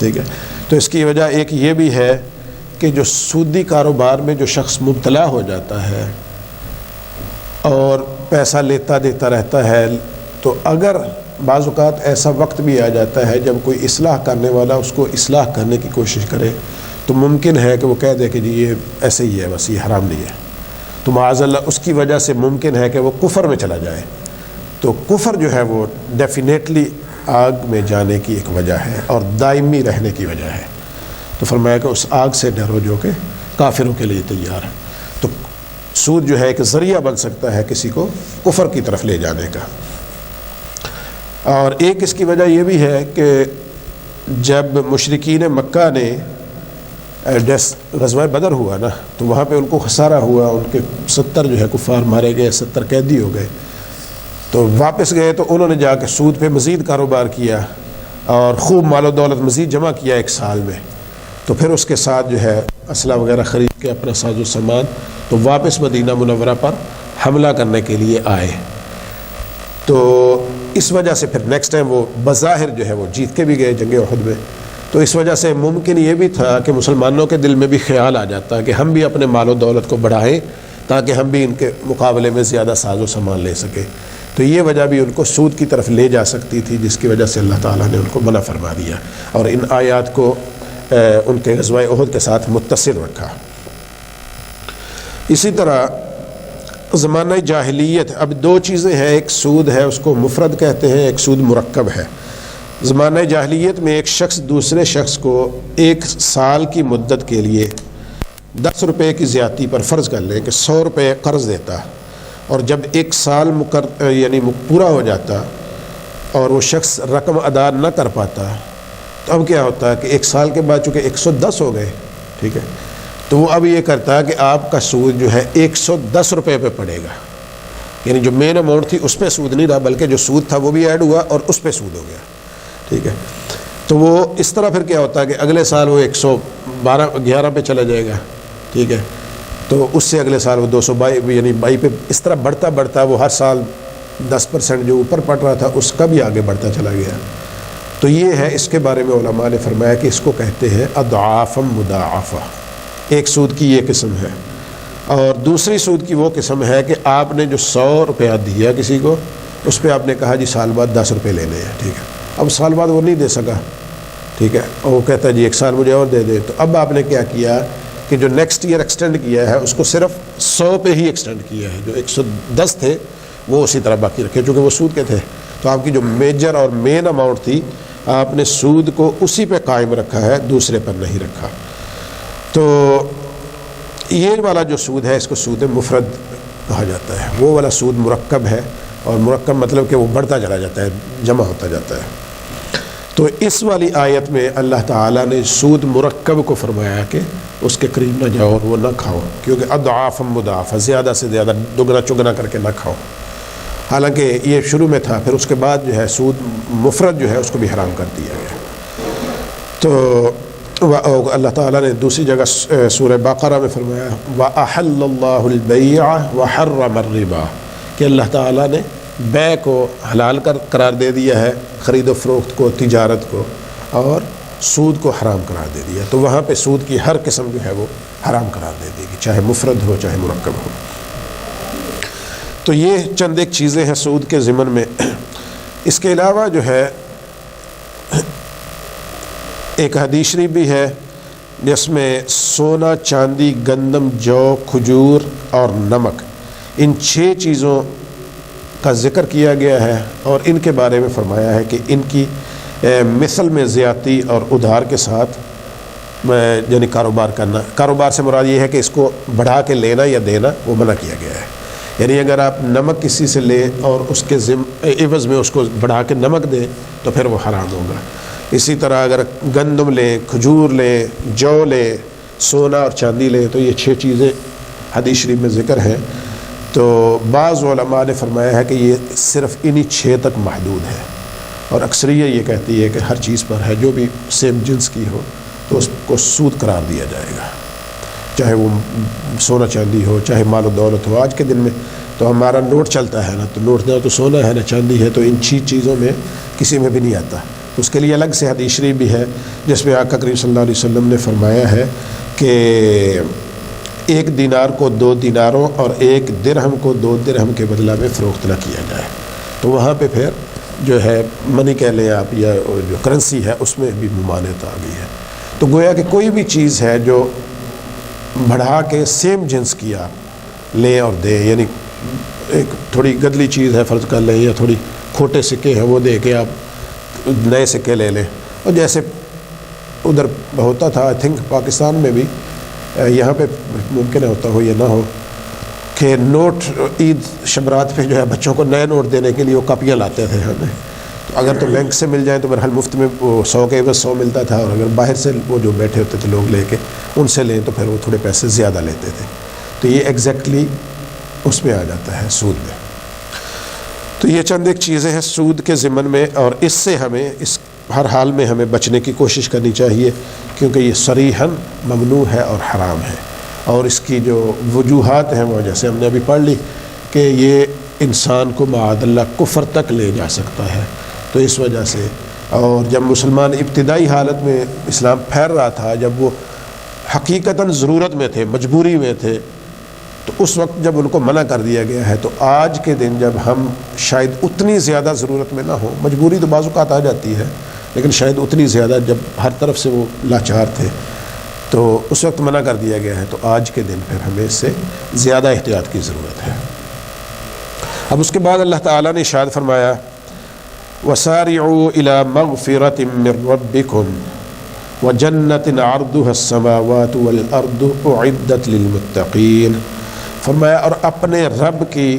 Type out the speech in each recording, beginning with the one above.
ٹھیک ہے. تو اس کی وجہ ایک یہ بھی ہے کہ جو سودی کاروبار میں جو شخص مبتلا ہو جاتا ہے اور پیسہ لیتا دیتا رہتا ہے، تو اگر بعض اوقات ایسا وقت بھی آ جاتا ہے جب کوئی اصلاح کرنے والا اس کو اصلاح کرنے کی کوشش کرے تو ممکن ہے کہ وہ کہہ دے کہ جی یہ ایسے ہی ہے، بس یہ حرام نہیں ہے، تو معاذ اللہ اس کی وجہ سے ممکن ہے کہ وہ کفر میں چلا جائے. تو کفر جو ہے وہ ڈیفینیٹلی آگ میں جانے کی ایک وجہ ہے اور دائمی رہنے کی وجہ ہے. تو فرمایا کہ اس آگ سے ڈرو جو کہ کافروں کے لیے تیار ہے. تو سود جو ہے ایک ذریعہ بن سکتا ہے کسی کو کفر کی طرف لے جانے کا. اور ایک اس کی وجہ یہ بھی ہے کہ جب مشرکین مکہ نے غزوہ بدر ہوا نا، تو وہاں پہ ان کو خسارہ ہوا، ان کے 70 جو ہے کفار مارے گئے، 70 قیدی ہو گئے. تو واپس گئے تو انہوں نے جا کے سود پہ مزید کاروبار کیا اور خوب مال و دولت مزید جمع کیا ایک سال میں. تو پھر اس کے ساتھ جو ہے اسلحہ وغیرہ خرید کے اپنا ساز و سامان تو واپس مدینہ منورہ پر حملہ کرنے کے لیے آئے. تو اس وجہ سے پھر نیکسٹ ٹائم وہ بظاہر جو ہے وہ جیت کے بھی گئے جنگ احد میں. تو اس وجہ سے ممکن یہ بھی تھا کہ مسلمانوں کے دل میں بھی خیال آ جاتا کہ ہم بھی اپنے مال و دولت کو بڑھائیں تاکہ ہم بھی ان کے مقابلے میں زیادہ ساز و سامان لے سکیں. تو یہ وجہ بھی ان کو سود کی طرف لے جا سکتی تھی، جس کی وجہ سے اللہ تعالیٰ نے ان کو منع فرما دیا اور ان آیات کو ان کے غزوہ احد کے ساتھ متصل رکھا. اسی طرح زمانہ جاہلیت، اب دو چیزیں ہیں، ایک سود ہے اس کو مفرد کہتے ہیں، ایک سود مرکب ہے. زمانہ جاہلیت میں ایک شخص دوسرے شخص کو 1 سال کی مدت کے لیے 10 روپے کی زیادتی پر فرض کر لیں کہ 100 روپے قرض دیتا، اور جب 1 سال یعنی پورا ہو جاتا اور وہ شخص رقم ادا نہ کر پاتا، تو اب کیا ہوتا ہے کہ 1 سال کے بعد چونکہ 110 ہو گئے، ٹھیک ہے، تو وہ اب یہ کرتا ہے کہ آپ کا سود جو ہے 110 روپے پہ پڑے گا. یعنی جو مین اماؤنٹ تھی اس پہ سود نہیں رہا، بلکہ جو سود تھا وہ بھی ایڈ ہوا اور اس پہ سود ہو گیا. ٹھیک ہے، تو وہ اس طرح پھر کیا ہوتا ہے کہ اگلے سال وہ 111 پہ چلا جائے گا. ٹھیک ہے، تو اس سے اگلے سال وہ 222 یعنی 22 پہ اس طرح بڑھتا بڑھتا وہ ہر سال 10% جو اوپر پڑ رہا تھا اس کا بھی آگے بڑھتا چلا گیا. تو یہ ہے، اس کے بارے میں علماء نے فرمایا کہ اس کو کہتے ہیں اضعافا مضاعفہ. ایک سود کی یہ قسم ہے، اور دوسری سود کی وہ قسم ہے کہ آپ نے جو 100 روپیہ دیا کسی کو، اس پہ آپ نے کہا جی سال بعد 10 روپے لینے ہیں. ٹھیک ہے، اب سال بعد وہ نہیں دے سکا، ٹھیک ہے، اور وہ کہتا ہے جی 1 سال مجھے اور دے دے. تو اب آپ نے کیا کیا کہ جو نیکسٹ ایئر ایکسٹینڈ کیا ہے اس کو صرف 100 پہ ہی ایکسٹینڈ کیا ہے، جو 110 تھے وہ اسی طرح باقی رکھے چونکہ وہ سود کے تھے. تو آپ کی جو میجر اور مین اماؤنٹ تھی آپ نے سود کو اسی پہ قائم رکھا ہے، دوسرے پر نہیں رکھا. تو یہ والا جو سود ہے اس کو سود مفرد کہا جاتا ہے. وہ والا سود مرکب ہے، اور مرکب مطلب کہ وہ بڑھتا چلا جاتا ہے، جمع ہوتا جاتا ہے. تو اس والی آیت میں اللہ تعالیٰ نے سود مرکب کو فرمایا کہ اس کے قریب نہ جاؤ اور وہ نہ کھاؤ، کیونکہ اضعاف مضاعفہ، زیادہ سے زیادہ دگنا چگنا کر کے نہ کھاؤ. حالانکہ یہ شروع میں تھا، پھر اس کے بعد جو ہے سود مفرد جو ہے اس کو بھی حرام کر دیا گیا. تو اللہ تعالیٰ نے دوسری جگہ سورہ بقرہ میں فرمایا وَأَحَلَّ اللَّهُ الْبَيْعَ وَحَرَّمَ الرِّبَا، کہ اللہ تعالیٰ نے بیع کو حلال قرار دے دیا ہے، خرید و فروخت کو، تجارت کو، اور سود کو حرام قرار دے دیا. تو وہاں پہ سود کی ہر قسم جو ہے وہ حرام قرار دے دے گی، چاہے مفرد ہو چاہے مرکب ہو. تو یہ چند ایک چیزیں ہیں سود کے ضمن میں. اس کے علاوہ جو ہے ایک حدیث شریف بھی ہے جس میں سونا، چاندی، گندم، جو، کھجور اور نمک، ان 6 چیزوں کا ذکر کیا گیا ہے، اور ان کے بارے میں فرمایا ہے کہ ان کی مثل میں زیادتی اور ادھار کے ساتھ یعنی کاروبار کرنا. کاروبار سے مراد یہ ہے کہ اس کو بڑھا کے لینا یا دینا وہ منع کیا گیا ہے. یعنی اگر آپ نمک کسی سے لیں اور اس کے عوض میں اس کو بڑھا کے نمک دیں تو پھر وہ حرام ہوگا. اسی طرح اگر گندم لیں، کھجور لیں، جو لیں، سونا اور چاندی لیں، تو یہ 6 چیزیں حدیث شریف میں ذکر ہیں. تو بعض علماء نے فرمایا ہے کہ یہ صرف انہی 6 تک محدود ہے، اور اکثریت یہ کہتی ہے کہ ہر چیز پر ہے جو بھی سیم جنس کی ہو تو اس کو سود قرار دیا جائے گا، چاہے وہ سونا چاندی ہو چاہے مال و دولت ہو. آج کے دن میں تو ہمارا نوٹ چلتا ہے نا، تو نوٹ نہ تو سونا ہے نہ چاندی ہے، تو ان 6 چیزوں میں کسی میں بھی نہیں آتا. اس کے لیے الگ سے حدیث شریف بھی ہے جس میں آقا کریم صلی اللہ علیہ وسلم نے فرمایا ہے کہ 1 دینار کو 2 دیناروں اور 1 درہم کو 2 درہم کے بدلہ میں فروخت نہ کیا جائے. تو وہاں پہ پھر جو ہے منی کہہ لیں آپ یا جو کرنسی ہے اس میں بھی ممانعت آ گئی ہے. تو گویا کہ کوئی بھی چیز ہے جو بڑھا کے سیم جنس کی آپ لیں اور دیں، یعنی ایک تھوڑی گدلی چیز ہے فرض کر لیں یا تھوڑی کھوٹے سکے ہیں وہ دے کے آپ نئے سکے لے لیں. اور جیسے ادھر ہوتا تھا آئی تھنک پاکستان میں بھی، یہاں پہ ممکن ہوتا ہو یا نہ ہو، کہ نوٹ عید شبرات پہ جو ہے بچوں کو نئے نوٹ دینے کے لیے وہ کاپیاں لاتے تھے ہمیں. تو اگر تو بینک سے مل جائیں تو بہرحال مفت میں وہ 100 کے عوض 100 ملتا تھا، اور اگر باہر سے وہ جو بیٹھے ہوتے تھے لوگ لے کے ان سے لیں تو پھر وہ تھوڑے پیسے زیادہ لیتے تھے. تو یہ ایگزیکٹلی اس میں آ جاتا ہے سود میں. تو یہ چند ایک چیزیں ہیں سود کے ضمن میں، اور اس سے ہمیں اس ہر حال میں ہمیں بچنے کی کوشش کرنی چاہیے، کیونکہ یہ صریحاً ممنوع ہے اور حرام ہے. اور اس کی جو وجوہات ہیں وہ جیسے ہم نے ابھی پڑھ لی کہ یہ انسان کو معاذ اللہ کفر تک لے جا سکتا ہے. تو اس وجہ سے، اور جب مسلمان ابتدائی حالت میں اسلام پھیل رہا تھا، جب وہ حقیقتاً ضرورت میں تھے، مجبوری میں تھے، تو اس وقت جب ان کو منع کر دیا گیا ہے، تو آج کے دن جب ہم شاید اتنی زیادہ ضرورت میں نہ ہو، مجبوری تو بعض اوقات آ جاتی ہے لیکن شاید اتنی زیادہ جب ہر طرف سے وہ لاچار تھے تو اس وقت منع کر دیا گیا ہے، تو آج کے دن پھر ہمیں اس سے زیادہ احتیاط کی ضرورت ہے. اب اس کے بعد اللہ تعالیٰ نے ارشاد فرمایا وَسَارِعُوا إِلَى مَغْفِرَةٍ مِّن رَّبِّكُمْ وَجَنَّةٍ عَرْضُهَا السَّمَاوَاتُ وَالْأَرْضُ أُعِدَّتْ لِلْمُتَّقِينَ. فرمایا اور اپنے رب کی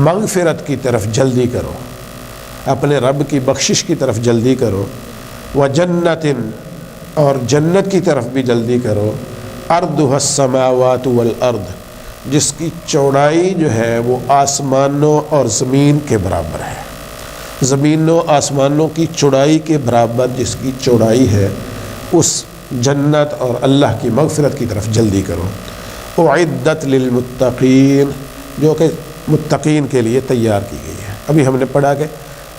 مغفرت کی طرف جلدی کرو، اپنے رب کی بخشش کی طرف جلدی کرو. وَجَنَّةٍ اور جنت کی طرف بھی جلدی کرو. عَرْضُهَا السَّمَاوَاتُ وَالْأَرْضُ جس کی چوڑائی جو ہے وہ آسمانوں اور زمین کے برابر ہے. زمینوں آسمانوں کی چوڑائی کے برابر جس کی چوڑائی ہے، اس جنت اور اللہ کی مغفرت کی طرف جلدی کرو. اعدت للمتقین جو کہ متقین کے لیے تیار کی گئی ہے. ابھی ہم نے پڑھا کہ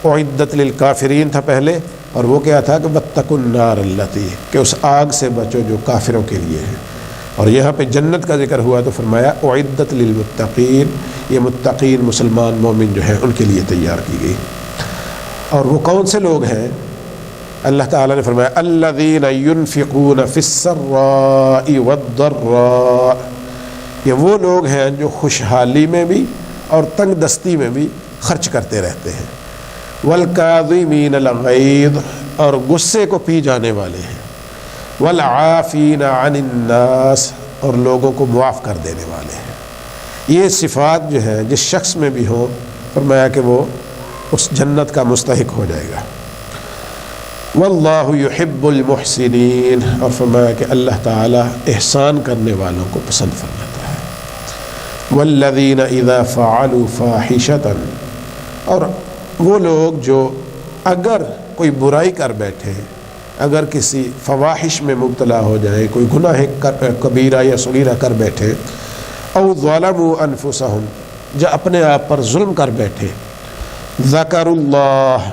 اعدت للکافرین تھا پہلے، اور وہ کیا تھا کہ واتقوا النار التی، کہ اس آگ سے بچو جو کافروں کے لیے ہے. اور یہاں پہ جنت کا ذکر ہوا تو فرمایا اعدت للمتقین، یہ متقین مسلمان مومن جو ہیں ان کے لیے تیار کی گئی. اور وہ کون سے لوگ ہیں؟ اللہ تعالیٰ نے فرمایا الذین ينفقون فی السراء والضراء، یہ وہ لوگ ہیں جو خوشحالی میں بھی اور تنگ دستی میں بھی خرچ کرتے رہتے ہیں. والکاظمین الغیظ اور غصے کو پی جانے والے ہیں. والعافین عن الناس اور لوگوں کو معاف کر دینے والے ہیں. یہ صفات جو ہے جس شخص میں بھی ہو، فرمایا کہ وہ اس جنت کا مستحق ہو جائے گا. واللہ یحب المحسنین اور فرمایا کہ اللہ تعالیٰ احسان کرنے والوں کو پسند فرماتا ہے. والذین اذا فعلوا فاحشۃ اور وہ لوگ جو اگر کوئی برائی کر بیٹھے، اگر کسی فواحش میں مبتلا ہو جائے، کوئی گناہ کبیرہ یا صغیرہ کر بیٹھے، او ظلموا انفسہم جو اپنے آپ پر ظلم کر بیٹھے، ذکر اللہ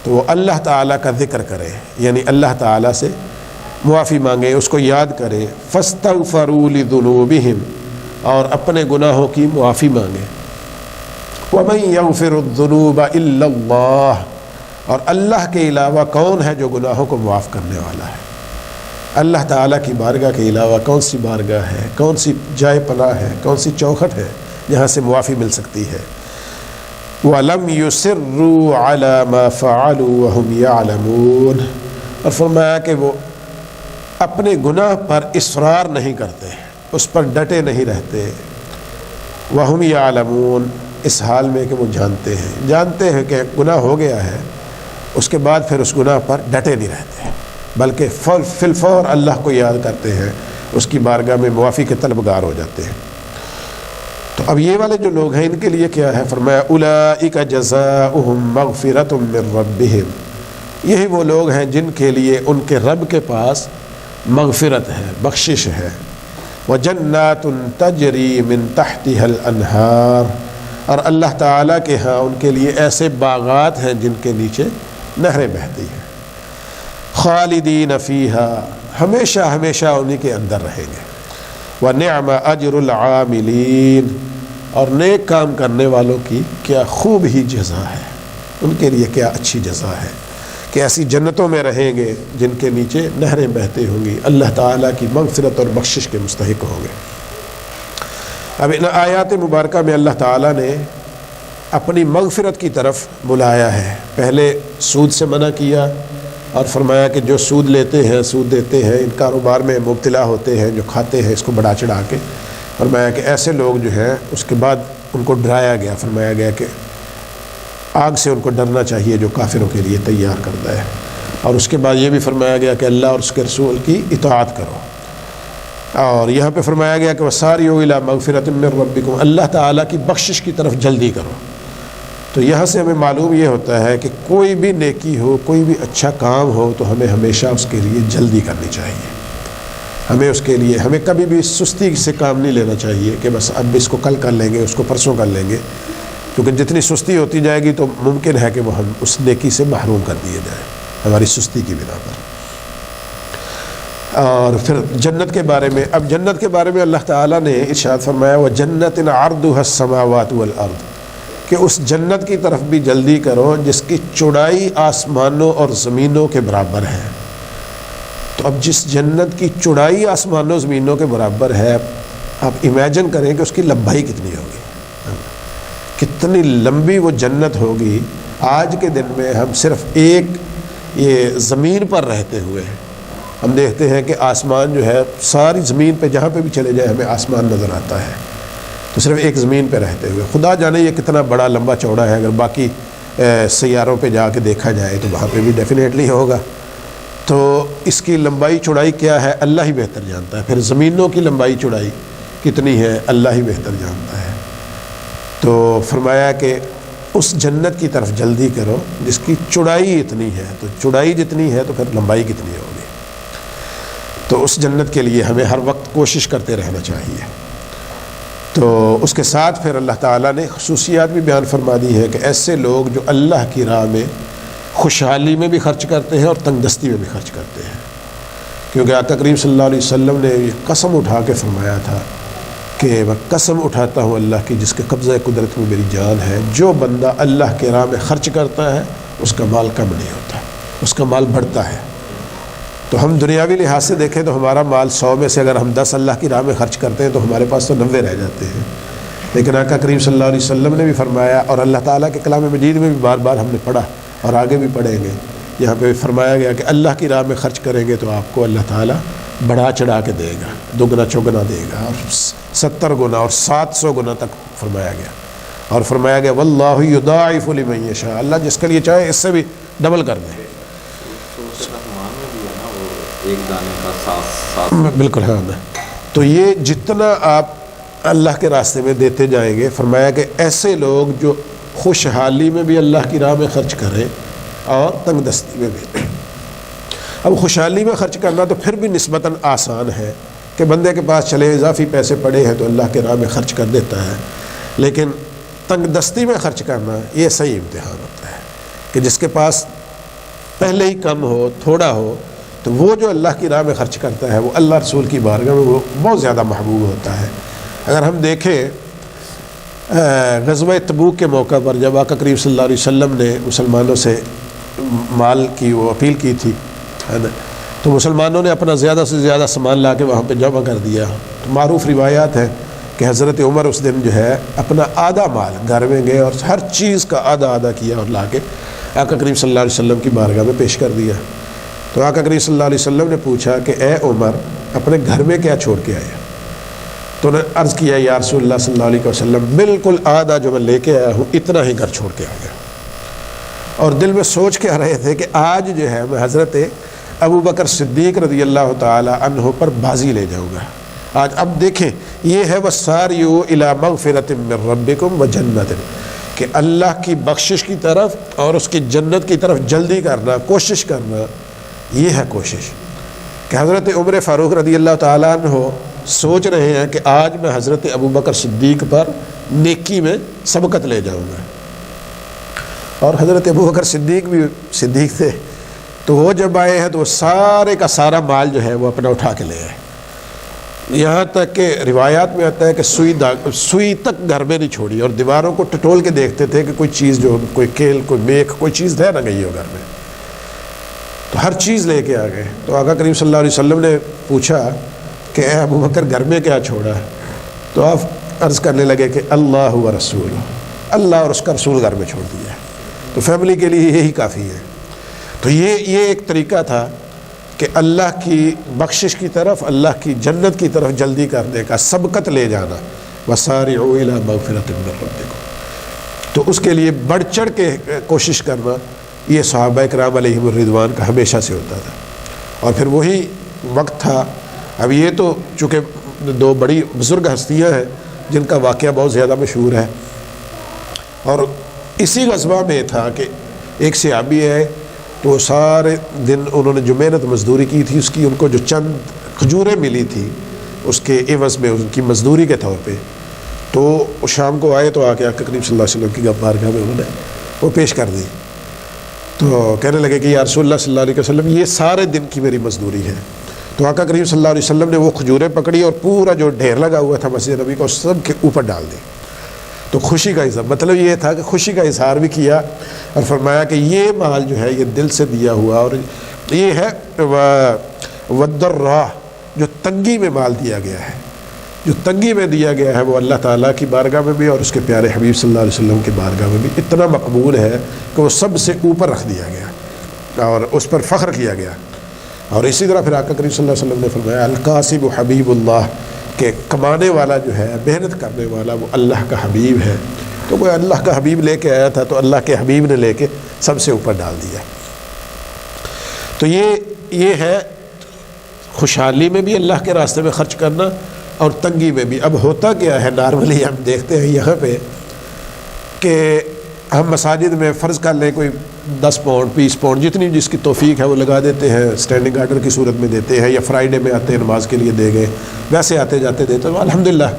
تو وہ اللہ تعالیٰ کا ذکر کرے، یعنی اللہ تعالیٰ سے معافی مانگے، اس کو یاد کرے. فاستغفروا لذنوبہم اور اپنے گناہوں کی معافی مانگے. ومن یغفر الذنوب الا اللہ اور اللہ کے علاوہ کون ہے جو گناہوں کو معاف کرنے والا ہے؟ اللہ تعالیٰ کی بارگاہ کے علاوہ کون سی بارگاہ ہے، کون سی جائے پناہ ہے، کون سی چوکھٹ ہے جہاں سے معافی مل سکتی ہے؟ وَلَمْ يُصِرُّوا عَلَى مَا فَعَلُوا وَهُمْ يَعْلَمُونَ اور فرمایا کہ وہ اپنے گناہ پر اصرار نہیں کرتے، اس پر ڈٹے نہیں رہتے. وَهُمْ يَعْلَمُونَ اس حال میں کہ وہ جانتے ہیں کہ گناہ ہو گیا ہے، اس کے بعد پھر اس گناہ پر ڈٹے نہیں رہتے، بلکہ فی الفور اللہ کو یاد کرتے ہیں، اس کی بارگاہ میں معافی کے طلبگار ہو جاتے ہیں. تو اب یہ والے جو لوگ ہیں ان کے لیے کیا ہے؟ فرمایا اولئک جزاؤہم مغفرۃ من ربہم، یہی وہ لوگ ہیں جن کے لیے ان کے رب کے پاس مغفرت ہے، بخشش ہے. وجنات تجری من تحتها الانہار اور اللہ تعالیٰ کے ہاں ان کے لیے ایسے باغات ہیں جن کے نیچے نہریں بہتی ہیں. خالدین فیہا، ہمیشہ ہمیشہ انہی کے اندر رہیں گے۔ وَنِعْمَ أَجْرُ الْعَامِلِينَ، اور نیک کام کرنے والوں کی کیا خوب ہی جزا ہے، ان کے لیے کیا اچھی جزا ہے کہ ایسی جنتوں میں رہیں گے جن کے نیچے نہریں بہتی ہوں گی، اللہ تعالیٰ کی مغفرت اور بخشش کے مستحق ہوں گے۔ اب ان آیات مبارکہ میں اللہ تعالیٰ نے اپنی مغفرت کی طرف بلایا ہے۔ پہلے سود سے منع کیا اور فرمایا کہ جو سود لیتے ہیں، سود دیتے ہیں، ان کاروبار میں مبتلا ہوتے ہیں، جو کھاتے ہیں اس کو بڑھا چڑھا کے، فرمایا کہ ایسے لوگ جو ہیں، اس کے بعد ان کو ڈرایا گیا، فرمایا گیا کہ آگ سے ان کو ڈرنا چاہیے جو کافروں کے لیے تیار کردہ ہے، اور اس کے بعد یہ بھی فرمایا گیا کہ اللہ اور اس کے رسول کی اطاعت کرو، اور یہاں پہ فرمایا گیا کہ وَسَارِعُوا إِلَىٰ مَغْفِرَةٍ مِّن رَبِّكُمْ، اللہ تعالیٰ کی بخشش کی طرف جلدی کرو۔ تو یہاں سے ہمیں معلوم یہ ہوتا ہے کہ کوئی بھی نیکی ہو، کوئی بھی اچھا کام ہو تو ہمیں ہمیشہ اس کے لیے جلدی کرنی چاہیے۔ ہمیں کبھی بھی سستی سے کام نہیں لینا چاہیے کہ بس اب اس کو کل کر لیں گے، اس کو پرسوں کر لیں گے، کیونکہ جتنی سستی ہوتی جائے گی تو ممکن ہے کہ وہ ہم اس نیکی سے محروم کر دیے جائیں ہماری سستی کی بنا پر۔ اور پھر جنت کے بارے میں، اب جنت کے بارے میں اللہ تعالیٰ نے ارشاد فرمایا وَجَنَّةٍ عَرْضُهَا السَّمَاوَاتُ وَالْأَرْضُ، کہ اس جنت کی طرف بھی جلدی کرو جس کی چوڑائی آسمانوں اور زمینوں کے برابر ہے۔ تو اب جس جنت کی چوڑائی آسمانوں زمینوں کے برابر ہے، آپ امیجن کریں کہ اس کی لمبائی کتنی ہوگی، کتنی لمبی وہ جنت ہوگی۔ آج کے دن میں ہم صرف ایک یہ زمین پر رہتے ہوئے ہیں، ہم دیکھتے ہیں کہ آسمان جو ہے ساری زمین پہ جہاں پہ بھی چلے جائیں ہمیں آسمان نظر آتا ہے، تو صرف ایک زمین پہ رہتے ہوئے خدا جانے یہ کتنا بڑا لمبا چوڑا ہے۔ اگر باقی سیاروں پہ جا کے دیکھا جائے تو وہاں پہ بھی ڈیفینیٹلی ہوگا۔ تو اس کی لمبائی چوڑائی کیا ہے اللہ ہی بہتر جانتا ہے، پھر زمینوں کی لمبائی چوڑائی کتنی ہے اللہ ہی بہتر جانتا ہے۔ تو فرمایا کہ اس جنت کی طرف جلدی کرو جس کی چوڑائی اتنی ہے، تو چوڑائی جتنی ہے تو پھر لمبائی کتنی ہوگی۔ تو اس جنت کے لیے ہمیں ہر وقت کوشش کرتے رہنا چاہیے۔ تو اس کے ساتھ پھر اللہ تعالیٰ نے خصوصیات بھی بیان فرما دی ہے کہ ایسے لوگ جو اللہ کی راہ میں خوشحالی میں بھی خرچ کرتے ہیں اور تنگ دستی میں بھی خرچ کرتے ہیں، کیونکہ آقا کریم صلی اللہ علیہ وسلم نے یہ قسم اٹھا کے فرمایا تھا کہ میں قسم اٹھاتا ہوں اللہ کی جس کے قبضہ قدرت میں میری جان ہے، جو بندہ اللہ کے راہ میں خرچ کرتا ہے اس کا مال کم نہیں ہوتا، اس کا مال بڑھتا ہے۔ تو ہم دنیاوی لحاظ سے دیکھیں تو ہمارا مال 100 میں سے اگر ہم 10 اللہ کی راہ میں خرچ کرتے ہیں تو ہمارے پاس تو 90 رہ جاتے ہیں، لیکن آقا کریم صلی اللہ علیہ وسلم نے بھی فرمایا، اور اللہ تعالیٰ کے کلام مجید میں بھی بار بار ہم نے پڑھا اور آگے بھی پڑھیں گے، یہاں پہ بھی فرمایا گیا کہ اللہ کی راہ میں خرچ کریں گے تو آپ کو اللہ تعالیٰ بڑھا چڑھا کے دے گا، دگنا چوگنا دے گا، اور 70 گنا اور 700 گنا تک فرمایا گیا، اور فرمایا گیا واللہ یضاعف لمن یشاء، اللہ جس کے لیے چاہے اس سے بھی ڈبل کر دے۔ بالکل ہاں، تو یہ جتنا آپ اللہ کے راستے میں دیتے جائیں گے، فرمایا کہ ایسے لوگ جو خوشحالی میں بھی اللہ کی راہ میں خرچ کریں اور تنگ دستی میں بھی۔ اب خوشحالی میں خرچ کرنا تو پھر بھی نسبتاً آسان ہے کہ بندے کے پاس چلے اضافی پیسے پڑے ہیں تو اللہ کے راہ میں خرچ کر دیتا ہے، لیکن تنگ دستی میں خرچ کرنا یہ صحیح امتحان ہوتا ہے کہ جس کے پاس پہلے ہی کم ہو، تھوڑا ہو، تو وہ جو اللہ کی راہ میں خرچ کرتا ہے وہ اللہ رسول کی بارگاہ میں وہ بہت زیادہ محبوب ہوتا ہے۔ اگر ہم دیکھیں غزوہ تبوک کے موقع پر جب آقا کریم صلی اللہ علیہ وسلم نے مسلمانوں سے مال کی وہ اپیل کی تھی، ہے نا، تو مسلمانوں نے اپنا زیادہ سے زیادہ سامان لا کے وہاں پہ جمع کر دیا۔ تو معروف روایات ہیں کہ حضرت عمر اس دن جو ہے اپنا آدھا مال گھر میں گئے اور ہر چیز کا آدھا آدھا کیا اور لا کے آقا کریم صلی اللہ علیہ وسلم کی بارگاہ میں پیش کر دیا۔ تو آقا کریم صلی اللہ علیہ وسلم نے پوچھا کہ اے عمر اپنے گھر میں کیا چھوڑ کے آیا؟ تو انہوں نے عرض کیا یا رسول اللہ صلی اللہ علیہ وسلم بالکل آدھا جو میں لے کے آیا ہوں اتنا ہی گھر چھوڑ کے آ گیا، اور دل میں سوچ کے آ رہے تھے کہ آج جو ہے میں حضرت ابو بکر صدیق رضی اللہ تعالی عنہ پر بازی لے جاؤں گا آج۔ اب دیکھیں یہ ہے وَسَارِعُوا إِلَىٰ مَغْفِرَةٍ مِّن رَبِّكُمْ وَجَنَّةٍ، کہ اللہ کی بخشش کی طرف اور اس کی جنت کی طرف جلدی کرنا، کوشش کرنا، یہ ہے کوشش۔ کہ حضرت عمر فاروق رضی اللہ تعالیٰ عنہ سوچ رہے ہیں کہ آج میں حضرت ابو بکر صدیق پر نیکی میں سبقت لے جاؤں گا، اور حضرت ابو بکر صدیق بھی صدیق تھے، تو وہ جب آئے ہیں تو وہ سارے کا سارا مال جو ہے وہ اپنا اٹھا کے لے آئے، یہاں تک کہ روایات میں آتا ہے کہ سوئی تک گھر میں نہیں چھوڑی، اور دیواروں کو ٹٹول کے دیکھتے تھے کہ کوئی چیز جو کوئی کیل کوئی میخ کوئی چیز رہ نہ گئی ہو گھر میں، تو ہر چیز لے کے آ گئے۔ تو آقا کریم صلی اللہ علیہ وسلم نے پوچھا کہ اے ابو بکر گھر میں کیا چھوڑا؟ تو آپ عرض کرنے لگے کہ اللہ و رسول، اللہ اور اس کا رسول گھر میں چھوڑ دیا ہے، تو فیملی کے لیے یہی کافی ہے۔ تو یہ ایک طریقہ تھا کہ اللہ کی بخشش کی طرف، اللہ کی جنت کی طرف جلدی کرنے کا، سبقت لے جانا، وَسَارِعُوا إِلَىٰ مَغْفِرَةٍ مِّن رَّبِّكُمْ، تو اس کے لیے بڑھ چڑھ کے کوشش کرنا یہ صحابہ کرام علیہم الرضوان کا ہمیشہ سے ہوتا تھا۔ اور پھر وہی وقت تھا، اب یہ تو چونکہ دو بڑی بزرگ ہستیاں ہیں جن کا واقعہ بہت زیادہ مشہور ہے، اور اسی غزوہ میں تھا کہ ایک صحابی ہے تو سارے دن انہوں نے جو محنت مزدوری کی تھی، اس کی ان کو جو چند کھجوریں ملی تھی اس کے عوض میں ان کی مزدوری کے طور پہ، تو شام کو آئے تو آ کے آقا کریم صلی اللہ علیہ وسلم کی بارگاہ میں انہوں نے وہ پیش کر دی، تو کہنے لگے کہ یا رسول اللہ صلی اللہ علیہ وسلم یہ سارے دن کی میری مزدوری ہے۔ تو آقا کریم صلی اللہ علیہ وسلم نے وہ کھجوریں پکڑی اور پورا جو ڈھیر لگا ہوا تھا مسجد نبی کا سب کے اوپر ڈال دی، تو خوشی کا اظہار، مطلب یہ تھا کہ خوشی کا اظہار بھی کیا، اور فرمایا کہ یہ مال جو ہے یہ دل سے دیا ہوا، اور یہ ہے وَالدَّرَّا، جو تنگی میں مال دیا گیا ہے، جو تنگی میں دیا گیا ہے وہ اللہ تعالیٰ کی بارگاہ میں بھی اور اس کے پیارے حبیب صلی اللہ علیہ وسلم کی بارگاہ میں بھی اتنا مقبول ہے کہ وہ سب سے اوپر رکھ دیا گیا اور اس پر فخر کیا گیا۔ اور اسی طرح پھر آقا کریم صلی اللہ علیہ وسلم نے فرمایا القاسب حبیب اللہ، کہ کمانے والا جو ہے، محنت کرنے والا، وہ اللہ کا حبیب ہے۔ تو کوئی اللہ کا حبیب لے کے آیا تھا تو اللہ کے حبیب نے لے کے سب سے اوپر ڈال دیا۔ تو یہ ہے خوشحالی میں بھی اللہ کے راستے میں خرچ کرنا اور تنگی میں بھی۔ اب ہوتا کیا ہے نارملی ہم دیکھتے ہیں یہاں پہ کہ ہم مساجد میں فرض کر لیں کوئی 10 پاؤنڈ 20 پاؤنڈ جتنی جس کی توفیق ہے وہ لگا دیتے ہیں، اسٹینڈنگ آرڈر کی صورت میں دیتے ہیں، یا فرائیڈے میں آتے ہیں نماز کے لیے دے گئے، ویسے آتے جاتے دیتے ہیں، الحمدللہ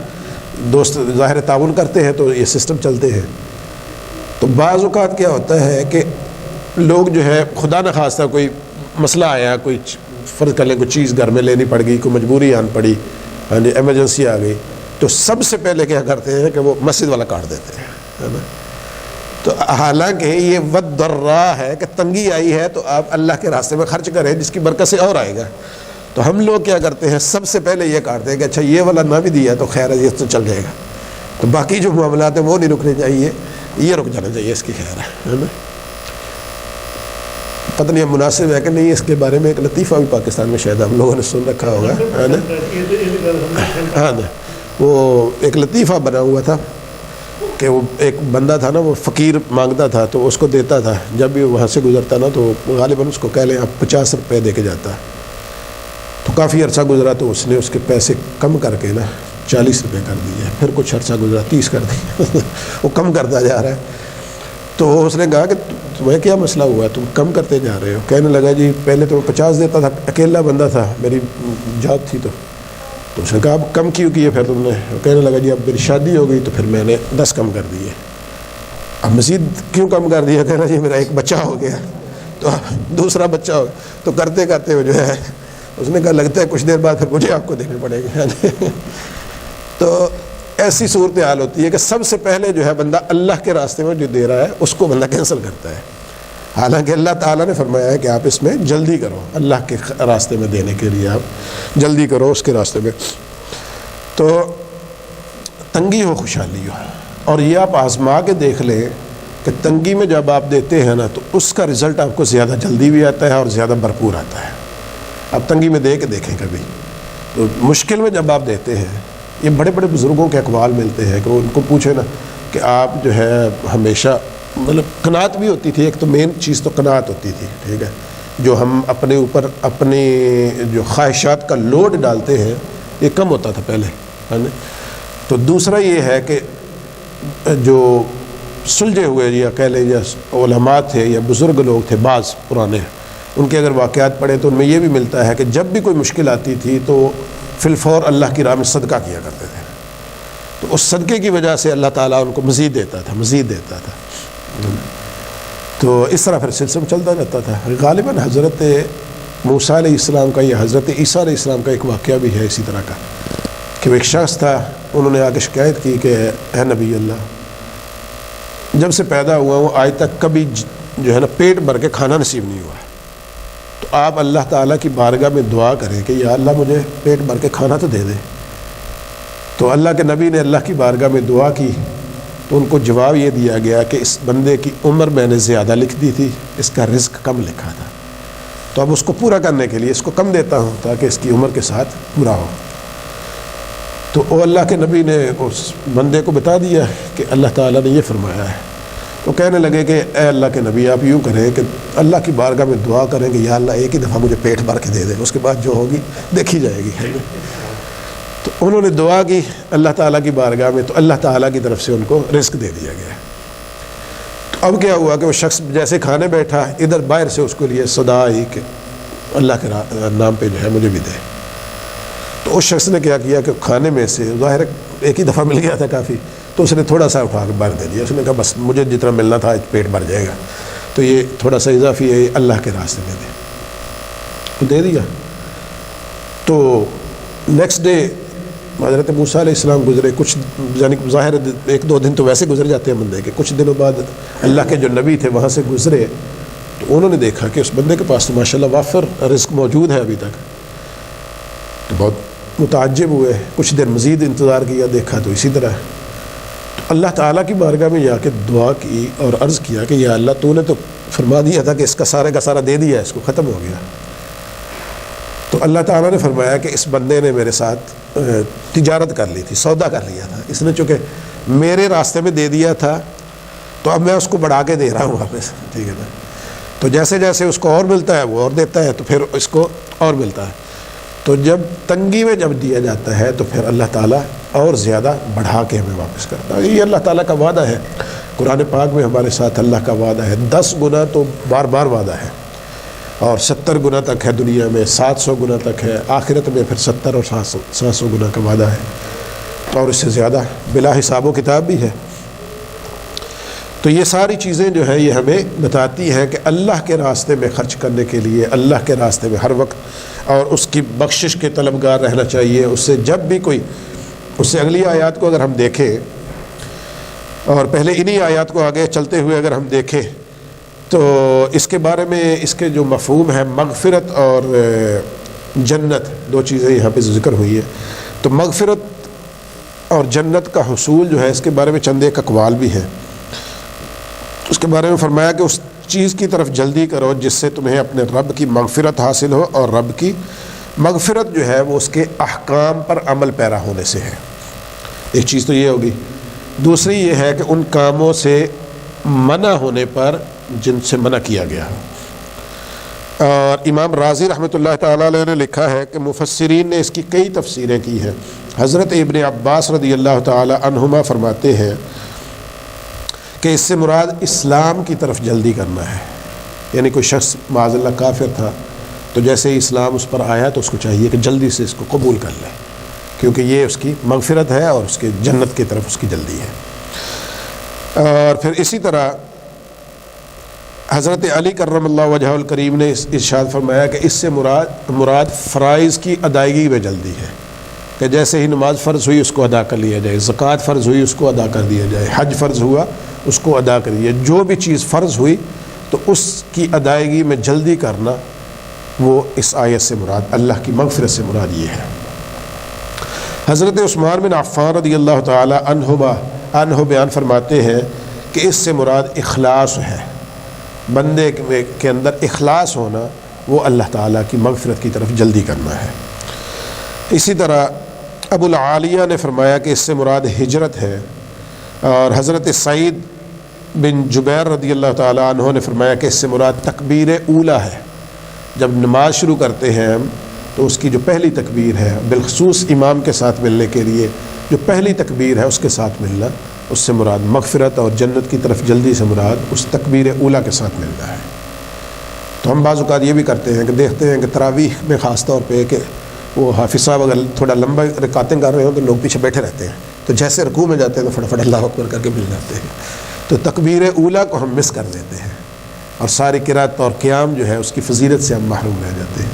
دوست ظاہر تعاون کرتے ہیں تو یہ سسٹم چلتے ہیں۔ تو بعض اوقات کیا ہوتا ہے کہ لوگ جو ہے خدا نخواستہ کوئی مسئلہ آیا، کوئی فرض کر لیں کوئی چیز گھر میں لینی پڑ گئی، کوئی مجبوری آن پڑی، ایمرجنسی آ گئی، تو سب سے پہلے کیا کرتے ہیں کہ وہ مسجد والا کاٹ دیتے ہیں، ہے نا۔ تو حالانکہ یہ وَالدَّرَّا ہے کہ تنگی آئی ہے تو آپ اللہ کے راستے میں خرچ کریں جس کی برکت سے اور آئے گا۔ تو ہم لوگ کیا کرتے ہیں سب سے پہلے یہ کاٹتے ہیں کہ اچھا یہ والا نہ بھی دیا تو خیر ہے یہ تو چل جائے گا، تو باقی جو معاملات ہیں وہ نہیں رکنے چاہیے، یہ رک جانا چاہیے، اس کی خیر ہے نا۔ پتہ نہیں مناسب ہے کہ نہیں، اس کے بارے میں ایک لطیفہ بھی پاکستان میں شاید ہم لوگوں نے سن رکھا ہوگا، ہے نا۔ ہاں نا، وہ ایک لطیفہ بنا ہوا تھا کہ وہ ایک بندہ تھا نا، وہ فقیر مانگتا تھا تو اس کو دیتا تھا، جب بھی وہاں سے گزرتا نا تو غالباً اس کو کہہ لیں آپ 50 روپے دے کے جاتا، تو کافی عرصہ گزرا تو اس نے اس کے پیسے کم کر کے نا 40 روپے کر دیے، پھر کچھ عرصہ گزرا 30 کر دیے وہ کم کرتا جا رہا ہے۔ تو اس نے کہا کہ تمہیں کیا مسئلہ ہوا، تم کم کرتے جا رہے ہو؟ کہنے لگا جی پہلے تو 50 دیتا تھا، اکیلا بندہ تھا، میری جاب تھی، تو اس نے کہا اب کم کیوں کیے پھر تم نے؟ کہنے لگا جی اب میری شادی ہو گئی تو پھر میں نے 10 کم کر دیے۔ اب مزید کیوں کم کر دیا؟ کہنا جی میرا ایک بچہ ہو گیا، تو دوسرا بچہ ہو گیا، تو کرتے کرتے وہ جو ہے اس نے کہا لگتا ہے کچھ دیر بعد پھر مجھے آپ کو دینے پڑے گی۔ تو ایسی صورتحال ہوتی ہے کہ سب سے پہلے جو ہے بندہ اللہ کے راستے میں جو دے رہا ہے اس کو بندہ کینسل کرتا ہے، حالانکہ اللہ تعالیٰ نے فرمایا ہے کہ آپ اس میں جلدی کرو، اللہ کے راستے میں دینے کے لیے آپ جلدی کرو اس کے راستے میں۔ تو تنگی ہو خوشحالی ہو، اور یہ آپ آزما کے دیکھ لیں کہ تنگی میں جب آپ دیتے ہیں نا تو اس کا رزلٹ آپ کو زیادہ جلدی بھی آتا ہے اور زیادہ بھرپور آتا ہے۔ آپ تنگی میں دے کے دیکھیں کبھی، تو مشکل میں جب آپ دیتے ہیں، یہ بڑے بڑے بزرگوں کے اقوال ملتے ہیں کہ ان کو پوچھیں نا کہ آپ جو ہے ہمیشہ مطلب قناعت بھی ہوتی تھی، ایک تو مین چیز تو قناعت ہوتی تھی، ٹھیک ہے، جو ہم اپنے اوپر اپنی جو خواہشات کا لوڈ ڈالتے ہیں یہ کم ہوتا تھا پہلے، ہے نا۔ تو دوسرا یہ ہے کہ جو سلجھے ہوئے یا کہہ لیں یا علماء تھے یا بزرگ لوگ تھے بعض پرانے، ان کے اگر واقعات پڑھیں تو ان میں یہ بھی ملتا ہے کہ جب بھی کوئی مشکل آتی تھی تو فی الفور اللہ کی راہ میں صدقہ کیا کرتے تھے، تو اس صدقے کی وجہ سے اللہ تعالیٰ ان کو مزید دیتا تھا، مزید دیتا تھا۔ تو اس طرح پھر سلسلہ چلتا رہتا تھا. غالباً حضرت موسیٰ علیہ السلام کا یا حضرت عیسیٰ علیہ السلام کا ایک واقعہ بھی ہے اسی طرح کا کہ وہ ایک شخص تھا, انہوں نے آ کے شکایت کی کہ اے نبی اللہ, جب سے پیدا ہوا وہ آج تک کبھی جو ہے نا پیٹ بھر کے کھانا نصیب نہیں ہوا, تو آپ اللہ تعالیٰ کی بارگاہ میں دعا کریں کہ یا اللہ مجھے پیٹ بھر کے کھانا تو دے دے. تو اللہ کے نبی نے اللہ کی بارگاہ میں دعا کی تو ان کو جواب یہ دیا گیا کہ اس بندے کی عمر میں نے زیادہ لکھ دی تھی, اس کا رزق کم لکھا تھا, تو اب اس کو پورا کرنے کے لیے اس کو کم دیتا ہوں تاکہ اس کی عمر کے ساتھ پورا ہو. تو اللہ کے نبی نے اس بندے کو بتا دیا کہ اللہ تعالیٰ نے یہ فرمایا ہے. تو کہنے لگے کہ اے اللہ کے نبی آپ یوں کریں کہ اللہ کی بارگاہ میں دعا کریں کہ یا اللہ ایک ہی دفعہ مجھے پیٹ بھر کے دے دے, اس کے بعد جو ہوگی دیکھی جائے گی. تو انہوں نے دعا کی اللہ تعالیٰ کی بارگاہ میں, تو اللہ تعالیٰ کی طرف سے ان کو رزق دے دیا گیا. تو اب کیا ہوا کہ وہ شخص جیسے کھانے بیٹھا, ادھر باہر سے اس کو لیے صدا آئی کہ اللہ کے نام پہ جو ہے مجھے بھی دے. تو اس شخص نے کیا کہ کھانے میں سے ظاہر ایک ہی دفعہ مل گیا تھا کافی, تو اس نے تھوڑا سا اٹھا کے باہر دے دیا. اس نے کہا بس مجھے جتنا ملنا تھا پیٹ بھر جائے گا, تو یہ تھوڑا سا اضافی ہے اللہ کے راستے میں دے دیا. تو نیکسٹ ڈے حضرت موسیٰ علیہ السلام گزرے, کچھ یعنی ظاہر ایک دو دن تو ویسے گزر جاتے ہیں بندے کے, کچھ دنوں بعد اللہ کے جو نبی تھے وہاں سے گزرے, تو انہوں نے دیکھا کہ اس بندے کے پاس تو ماشاءاللہ وافر رزق موجود ہے ابھی تک. تو بہت متعجب ہوئے, کچھ دیر مزید انتظار کیا, دیکھا تو اسی طرح. تو اللہ تعالیٰ کی بارگاہ میں جا کے دعا کی اور عرض کیا کہ یا اللہ تو نے تو فرما دیا تھا کہ اس کا سارے کا سارا دے دیا, اس کو ختم ہو گیا. تو اللہ تعالیٰ نے فرمایا کہ اس بندے نے میرے ساتھ تجارت کر لی تھی, سودا کر لیا تھا, اس نے چونکہ میرے راستے میں دے دیا تھا تو اب میں اس کو بڑھا کے دے رہا ہوں واپس, ٹھیک ہے نا. تو جیسے جیسے اس کو اور ملتا ہے وہ اور دیتا ہے, تو پھر اس کو اور ملتا ہے. تو جب تنگی میں جب دیا جاتا ہے تو پھر اللہ تعالیٰ اور زیادہ بڑھا کے ہمیں واپس کرتا ہے. یہ اللہ تعالیٰ کا وعدہ ہے, قرآن پاک میں ہمارے ساتھ اللہ کا وعدہ ہے. 10 گنا تو بار بار وعدہ ہے, اور 70 گنا تک ہے دنیا میں, 700 گنا تک ہے آخرت میں, پھر 70 اور 700 گنا کا وعدہ ہے, اور اس سے زیادہ بلا حساب و کتاب بھی ہے. تو یہ ساری چیزیں جو ہے یہ ہمیں بتاتی ہیں کہ اللہ کے راستے میں خرچ کرنے کے لیے اللہ کے راستے میں ہر وقت اور اس کی بخشش کے طلبگار رہنا چاہیے. اس سے جب بھی کوئی, اس سے اگلی آیات کو اگر ہم دیکھیں اور پہلے انہی آیات کو آگے چلتے ہوئے اگر ہم دیکھیں تو اس کے بارے میں اس کے جو مفہوم ہے مغفرت اور جنت, دو چیزیں یہاں پہ ذکر ہوئی ہے. تو مغفرت اور جنت کا حصول جو ہے اس کے بارے میں چند ایک اقوال بھی ہیں. اس کے بارے میں فرمایا کہ اس چیز کی طرف جلدی کرو جس سے تمہیں اپنے رب کی مغفرت حاصل ہو, اور رب کی مغفرت جو ہے وہ اس کے احکام پر عمل پیرا ہونے سے ہے. ایک چیز تو یہ ہوگی. دوسری یہ ہے کہ ان کاموں سے منع ہونے پر جن سے منع کیا گیا. اور امام رازی رحمۃ اللہ تعالیٰ علیہ نے لکھا ہے کہ مفسرین نے اس کی کئی تفسیریں کی ہیں. حضرت ابن عباس رضی اللہ تعالیٰ عنہما فرماتے ہیں کہ اس سے مراد اسلام کی طرف جلدی کرنا ہے. یعنی کوئی شخص معاذ اللہ کافر تھا, تو جیسے ہی اسلام اس پر آیا تو اس کو چاہیے کہ جلدی سے اس کو قبول کر لے, کیونکہ یہ اس کی مغفرت ہے اور اس کے جنت کی طرف اس کی جلدی ہے. اور پھر اسی طرح حضرت علی کرم اللہ وجہہ الکریم نے ارشاد فرمایا کہ اس سے مراد فرائض کی ادائیگی میں جلدی ہے, کہ جیسے ہی نماز فرض ہوئی اس کو ادا کر لیا جائے, زکوٰۃ فرض ہوئی اس کو ادا کر دیا جائے, حج فرض ہوا اس کو ادا کر دیا. جو بھی چیز فرض ہوئی تو اس کی ادائیگی میں جلدی کرنا, وہ اس آیت سے مراد, اللہ کی مغفرت سے مراد یہ ہے. حضرت عثمان بن عفان رضی اللہ تعالی عنہ بیان فرماتے ہیں کہ اس سے مراد اخلاص ہے. بندے کے اندر اخلاص ہونا, وہ اللہ تعالیٰ کی مغفرت کی طرف جلدی کرنا ہے. اسی طرح ابو العالیہ نے فرمایا کہ اس سے مراد ہجرت ہے. اور حضرت سعید بن جبیر رضی اللہ تعالیٰ عنہ نے فرمایا کہ اس سے مراد تکبیر اولا ہے. جب نماز شروع کرتے ہیں ہم تو اس کی جو پہلی تکبیر ہے, بالخصوص امام کے ساتھ ملنے کے لیے جو پہلی تکبیر ہے اس کے ساتھ ملنا, اس سے مراد مغفرت اور جنت کی طرف جلدی سے مراد اس تکبیر اولا کے ساتھ ملنا ہے. تو ہم بعض اوقات یہ بھی کرتے ہیں کہ دیکھتے ہیں کہ تراویح میں خاص طور پہ کہ وہ حافظ صاحب اگر تھوڑا لمبا رکعتیں کر رہے ہوں تو لوگ پیچھے بیٹھے رہتے ہیں, تو جیسے رکوع میں جاتے ہیں تو فٹافٹ اللہ اکبر کر کے مل جاتے ہیں. تو تکبیر اولا کو ہم مس کر دیتے ہیں. اور ساری قرات اور قیام جو ہے اس کی فضیلت سے ہم محروم رہ جاتے ہیں۔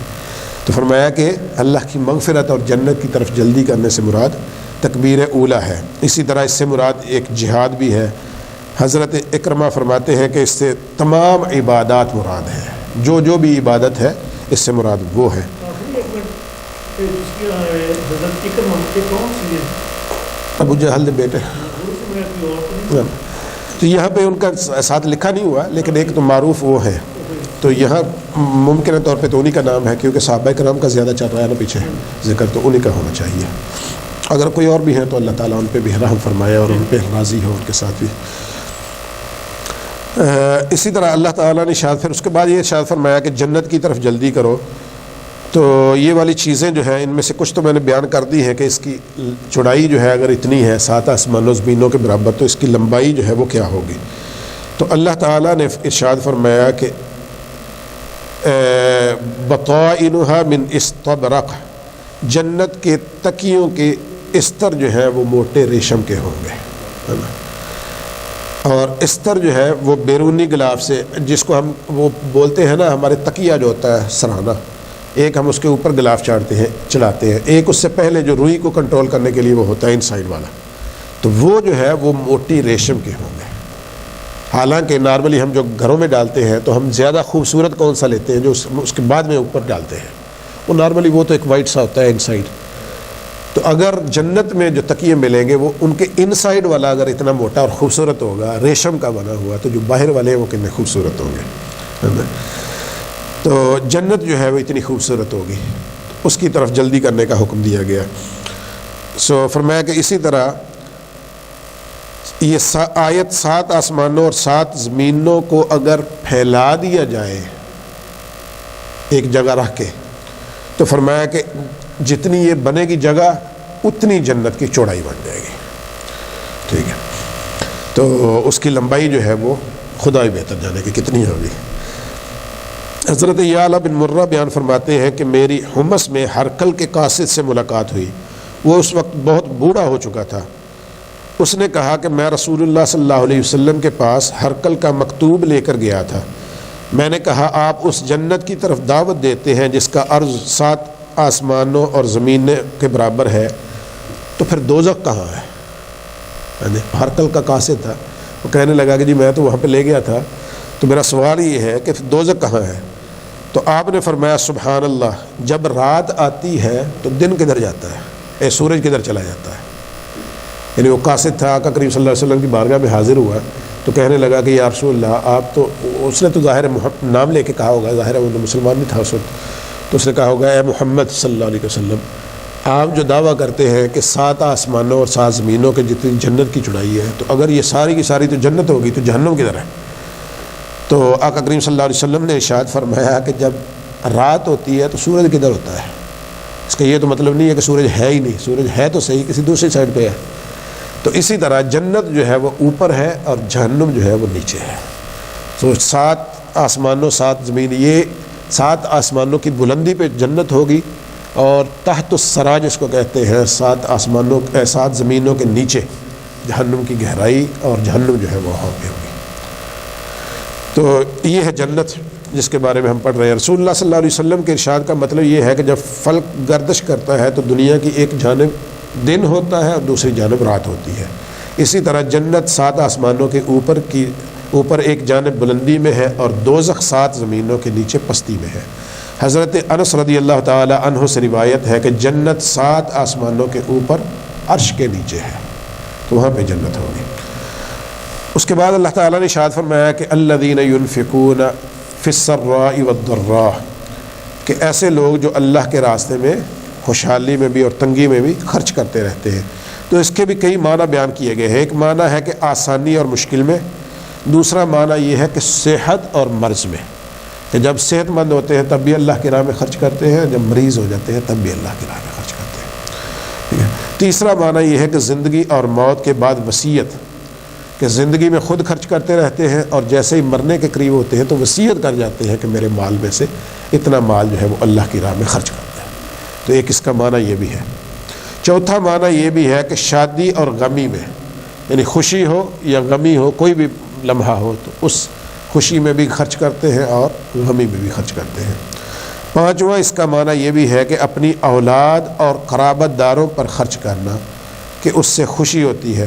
تو فرمایا کہ اللہ کی مغفرت اور جنت کی طرف جلدی کرنے سے مراد تکبیر اولیٰ ہے۔ اسی طرح اس سے مراد ایک جہاد بھی ہے۔ حضرت اکرمہ فرماتے ہیں کہ اس سے تمام عبادات مراد ہیں، جو بھی عبادت ہے اس سے مراد وہ ہے۔ ابو جہل بیٹے، تو یہاں پہ ان کا ساتھ لکھا نہیں ہوا، لیکن ایک تو معروف وہ ہے، تو یہاں ممکنہ طور پہ تو انہی کا نام ہے، کیونکہ صحابہ کرام کا زیادہ چل رہا ہے نا پیچھے ذکر، تو انہی کا ہونا چاہیے۔ اگر کوئی اور بھی ہے تو اللہ تعالیٰ ان پہ بھی رحم فرمائے اور ان پہ راضی ہو، ان کے ساتھ بھی۔ اسی طرح اللہ تعالیٰ نے پھر اس کے بعد یہ ارشاد فرمایا کہ جنت کی طرف جلدی کرو۔ تو یہ والی چیزیں جو ہیں ان میں سے کچھ تو میں نے بیان کر دی ہے کہ اس کی چوڑائی جو ہے اگر اتنی ہے 7 آسمانوں زمینوں کے برابر، تو اس کی لمبائی جو ہے وہ کیا ہوگی۔ تو اللہ تعالیٰ نے ارشاد فرمایا کہ بطائنها من استبرق، جنت کے تکیوں کے استر جو ہے وہ موٹے ریشم کے ہوں گے، اور استر جو ہے وہ بیرونی غلاف سے، جس کو ہم وہ بولتے ہیں نا ہمارے تکیہ جو ہوتا ہے سرہانہ، ایک ہم اس کے اوپر غلاف چڑھاتے ہیں، ایک اس سے پہلے جو روئی کو کنٹرول کرنے کے لیے وہ ہوتا ہے انسائیڈ والا، تو وہ جو ہے وہ موٹی ریشم کے ہوں گے۔ حالانکہ نارملی ہم جو گھروں میں ڈالتے ہیں تو ہم زیادہ خوبصورت کون سا لیتے ہیں جو اس کے بعد میں اوپر ڈالتے ہیں، وہ نارملی وہ تو ایک وائٹ سا ہوتا ہے انسائیڈ۔ تو اگر جنت میں جو تکیے ملیں گے وہ ان کے انسائیڈ والا اگر اتنا موٹا اور خوبصورت ہوگا، ریشم کا بنا ہوا، تو جو باہر والے ہیں وہ کتنے خوبصورت ہوں گے۔ تو جنت جو ہے وہ اتنی خوبصورت ہوگی، اس کی طرف جلدی کرنے کا حکم دیا گیا۔ فرمایا کہ اسی طرح یہ آیت 7 آسمانوں اور 7 زمینوں کو اگر پھیلا دیا جائے ایک جگہ رکھ کے، تو فرمایا کہ جتنی یہ بنے گی جگہ اتنی جنت کی چوڑائی بن جائے گی، ٹھیک ہے۔ تو اس کی لمبائی جو ہے وہ خدا ہی بہتر جانے کی کتنی ہوگی۔ حضرت یعلا بن مرہ بیان فرماتے ہیں کہ میری حمص میں ہرقل کے قاصد سے ملاقات ہوئی، وہ اس وقت بہت بوڑھا ہو چکا تھا۔ اس نے کہا کہ میں رسول اللہ صلی اللہ علیہ وسلم کے پاس ہرقل کا مکتوب لے کر گیا تھا۔ میں نے کہا آپ اس جنت کی طرف دعوت دیتے ہیں جس کا عرض 7 آسمانوں اور زمین کے برابر ہے، تو پھر دوزخ کہاں ہے؟ ہرقل کا قاصد تھا، وہ کہنے لگا کہ جی میں تو وہاں پہ لے گیا تھا، تو میرا سوال یہ ہے کہ دوزخ کہاں ہے؟ تو آپ نے فرمایا سبحان اللہ، جب رات آتی ہے تو دن کدھر جاتا ہے، سورج کدھر چلا جاتا ہے۔ یعنی وہ قاصد تھا، آقا کریم صلی اللہ علیہ وسلم کی بارگاہ میں حاضر ہوا تو کہنے لگا کہ یا رسول اللہ آپ تو، اس نے تو ظاہر نام لے کے کہا ہوگا، ظاہر ہے وہ مسلمان نہیں تھا اس وقت، تو اس نے کہا ہوگا اے محمد صلی اللہ علیہ وسلم، آپ جو دعویٰ کرتے ہیں کہ 7 آسمانوں اور 7 زمینوں کے جتنی جنت کی چوڑائی ہے، تو اگر یہ ساری کی ساری تو جنت ہوگی تو جہنم کدھر ہے؟ تو آقا کریم صلی اللہ علیہ وسلم نے ارشاد فرمایا کہ جب رات ہوتی ہے تو سورج کدھر ہوتا ہے؟ اس کا یہ تو مطلب نہیں ہے کہ سورج ہے ہی نہیں، سورج ہے تو صحیح، کسی دوسری سائڈ پہ ہے۔ تو اسی طرح جنت جو ہے وہ اوپر ہے اور جہنم جو ہے وہ نیچے ہے۔ تو 7 آسمانوں 7 زمین، یہ 7 آسمانوں کی بلندی پہ جنت ہوگی، اور تحت الثری جس کو کہتے ہیں 7 آسمانوں 7 زمینوں کے نیچے جہنم کی گہرائی، اور جہنم جو ہے وہ وہاں پہ ہوگی۔ تو یہ ہے جنت جس کے بارے میں ہم پڑھ رہے ہیں۔ رسول اللہ صلی اللہ علیہ وسلم کے ارشاد کا مطلب یہ ہے کہ جب فلک گردش کرتا ہے تو دنیا کی ایک جانب دن ہوتا ہے اور دوسری جانب رات ہوتی ہے، اسی طرح جنت 7 آسمانوں کے اوپر ایک جانب بلندی میں ہے اور دوزخ 7 زمینوں کے نیچے پستی میں ہے۔ حضرت انس رضی اللہ تعالی عنہ سے روایت ہے کہ جنت 7 آسمانوں کے اوپر عرش کے نیچے ہے، تو وہاں پہ جنت ہوگی۔ اس کے بعد اللہ تعالیٰ نے ارشاد فرمایا کہ الذین ينفقون فی السراء والضراء، کہ ایسے لوگ جو اللہ کے راستے میں خوشحالی میں بھی اور تنگی میں بھی خرچ کرتے رہتے ہیں۔ تو اس کے بھی کئی معنی بیان کیے گئے ہیں۔ ایک معنی ہے کہ آسانی اور مشکل میں، دوسرا معنی یہ ہے کہ صحت اور مرض میں، کہ جب صحت مند ہوتے ہیں تب بھی اللہ کی راہ میں خرچ کرتے ہیں، جب مریض ہو جاتے ہیں تب بھی اللہ کی راہ میں خرچ کرتے ہیں، ٹھیک ہے۔ تیسرا معنی یہ ہے کہ زندگی اور موت کے بعد وصیت، کہ زندگی میں خود خرچ کرتے رہتے ہیں اور جیسے ہی مرنے کے قریب ہوتے ہیں تو وصیت کر جاتے ہیں کہ میرے مال میں سے اتنا مال جو ہے وہ اللہ کی راہ میں خرچ کرتا ہے۔ تو ایک اس کا معنی یہ بھی ہے۔ چوتھا معنی یہ بھی ہے کہ شادی اور غمی میں، یعنی خوشی ہو یا غمی ہو، کوئی بھی لمحہ ہو، تو اس خوشی میں بھی خرچ کرتے ہیں اور غمی میں بھی خرچ کرتے ہیں۔ پانچواں اس کا معنی یہ بھی ہے کہ اپنی اولاد اور قرابت داروں پر خرچ کرنا کہ اس سے خوشی ہوتی ہے،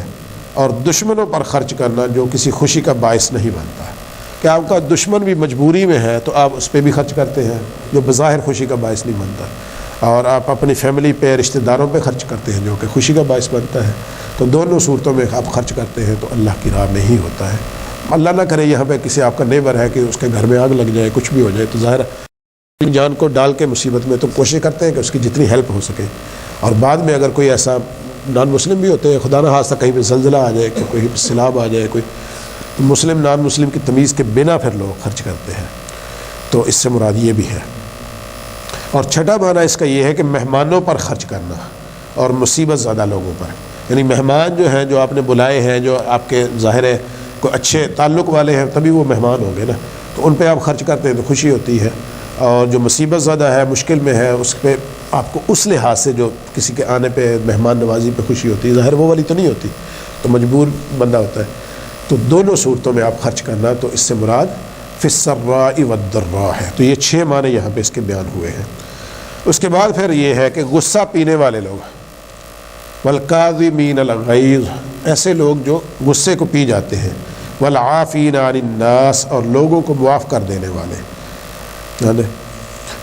اور دشمنوں پر خرچ کرنا جو کسی خوشی کا باعث نہیں بنتا ہے، کہ آپ کا دشمن بھی مجبوری میں ہے تو آپ اس پہ بھی خرچ کرتے ہیں جو بظاہر خوشی کا باعث نہیں بنتا، اور آپ اپنی فیملی پہ، رشتہ داروں پہ خرچ کرتے ہیں جو کہ خوشی کا باعث بنتا ہے۔ تو دونوں صورتوں میں آپ خرچ کرتے ہیں تو اللہ کی راہ میں ہی ہوتا ہے۔ اللہ نہ کرے یہاں پہ کسی آپ کا نیبر ہے کہ اس کے گھر میں آگ لگ جائے، کچھ بھی ہو جائے، تو ظاہر جان کو ڈال کے مصیبت میں تو کوشش کرتے ہیں کہ اس کی جتنی ہیلپ ہو سکے، اور بعد میں اگر کوئی ایسا نان مسلم بھی ہوتے ہیں، خدا نہ خواستہ کہیں پہ زلزلہ آ جائے، کہ کوئی سیلاب آ جائے، کوئی مسلم نان مسلم کی تمیز کے بنا پھر لوگ خرچ کرتے ہیں، تو اس سے مراد یہ بھی ہے۔ اور چھٹا معنی اس کا یہ ہے کہ مہمانوں پر خرچ کرنا اور مصیبت زدہ لوگوں پر، یعنی مہمان جو ہیں جو آپ نے بلائے ہیں، جو آپ کے ظاہر ہے کوئی اچھے تعلق والے ہیں، تبھی وہ مہمان ہوں گے نا، تو ان پہ آپ خرچ کرتے ہیں تو خوشی ہوتی ہے، اور جو مصیبت زدہ ہے، مشکل میں ہے، اس پہ آپ کو اس لحاظ سے جو کسی کے آنے پہ مہمان نوازی پہ خوشی ہوتی ہے، ظاہر وہ والی تو نہیں ہوتی، تو مجبور بندہ ہوتا ہے۔ تو دونوں صورتوں میں آپ خرچ کرنا، تو اس سے مراد فی السراء والضراء ہے۔ تو یہ 6 معنی یہاں پہ اس کے بیان ہوئے ہیں۔ اس کے بعد پھر یہ ہے کہ غصہ پینے والے لوگ، والکاظمین الغیظ، ایسے لوگ جو غصے کو پی جاتے ہیں، والعافین عن الناس، اور لوگوں کو معاف کر دینے والے،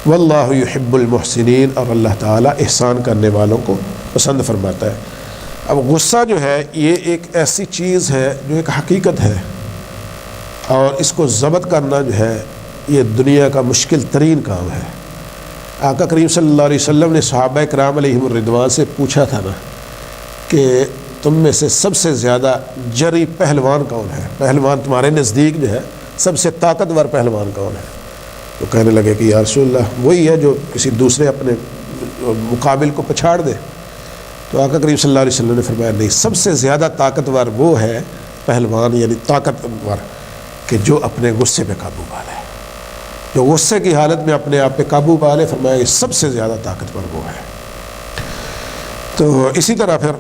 واللہ یحب المحسنین، اور اللہ تعالیٰ احسان کرنے والوں کو پسند فرماتا ہے۔ اب غصہ جو ہے یہ ایک ایسی چیز ہے جو ایک حقیقت ہے، اور اس کو ضبط کرنا جو ہے یہ دنیا کا مشکل ترین کام ہے۔ آقا کریم صلی اللہ علیہ وسلم نے صحابہ کرام علیہم الرضوان سے پوچھا تھا نا کہ تم میں سے سب سے زیادہ جری پہلوان کون ہے؟ پہلوان تمہارے نزدیک جو ہے سب سے طاقتور پہلوان کون ہے؟ تو کہنے لگے کہ یا رسول اللہ وہی ہے جو کسی دوسرے اپنے مقابل کو پچھاڑ دے۔ تو آقا کریم صلی اللہ علیہ وسلم نے فرمایا نہیں، سب سے زیادہ طاقتور وہ ہے پہلوان، یعنی طاقتور کہ جو اپنے غصے پہ قابو پا لے، جو غصے کی حالت میں اپنے آپ پہ قابو پا لے، فرمایا کہ سب سے زیادہ طاقتور وہ ہے۔ تو اسی طرح پھر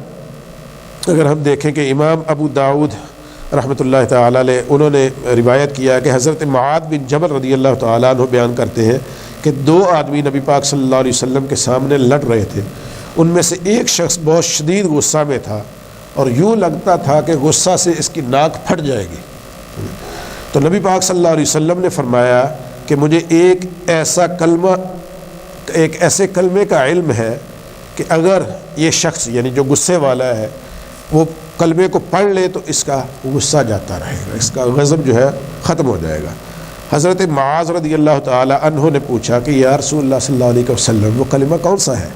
اگر ہم دیکھیں کہ امام ابو داؤد رحمۃ اللہ تعالیٰ علیہ، انہوں نے روایت کیا کہ حضرت معاذ بن جبل رضی اللہ تعالیٰ عنہ بیان کرتے ہیں کہ 2 آدمی نبی پاک صلی اللہ علیہ وسلم کے سامنے لڑ رہے تھے، ان میں سے ایک شخص بہت شدید غصہ میں تھا اور یوں لگتا تھا کہ غصہ سے اس کی ناک پھٹ جائے گی۔ تو نبی پاک صلی اللہ علیہ وسلم نے فرمایا کہ مجھے ایک ایسے کلمے کا علم ہے کہ اگر یہ شخص یعنی جو غصے والا ہے وہ کلمے کو پڑھ لے تو اس کا غصہ جاتا رہے گا، اس کا غضب جو ہے ختم ہو جائے گا۔ حضرت معاذ رضی اللہ تعالی عنہ نے پوچھا کہ یا رسول اللہ صلی اللہ علیہ وسلم وہ کلمہ کون سا ہے؟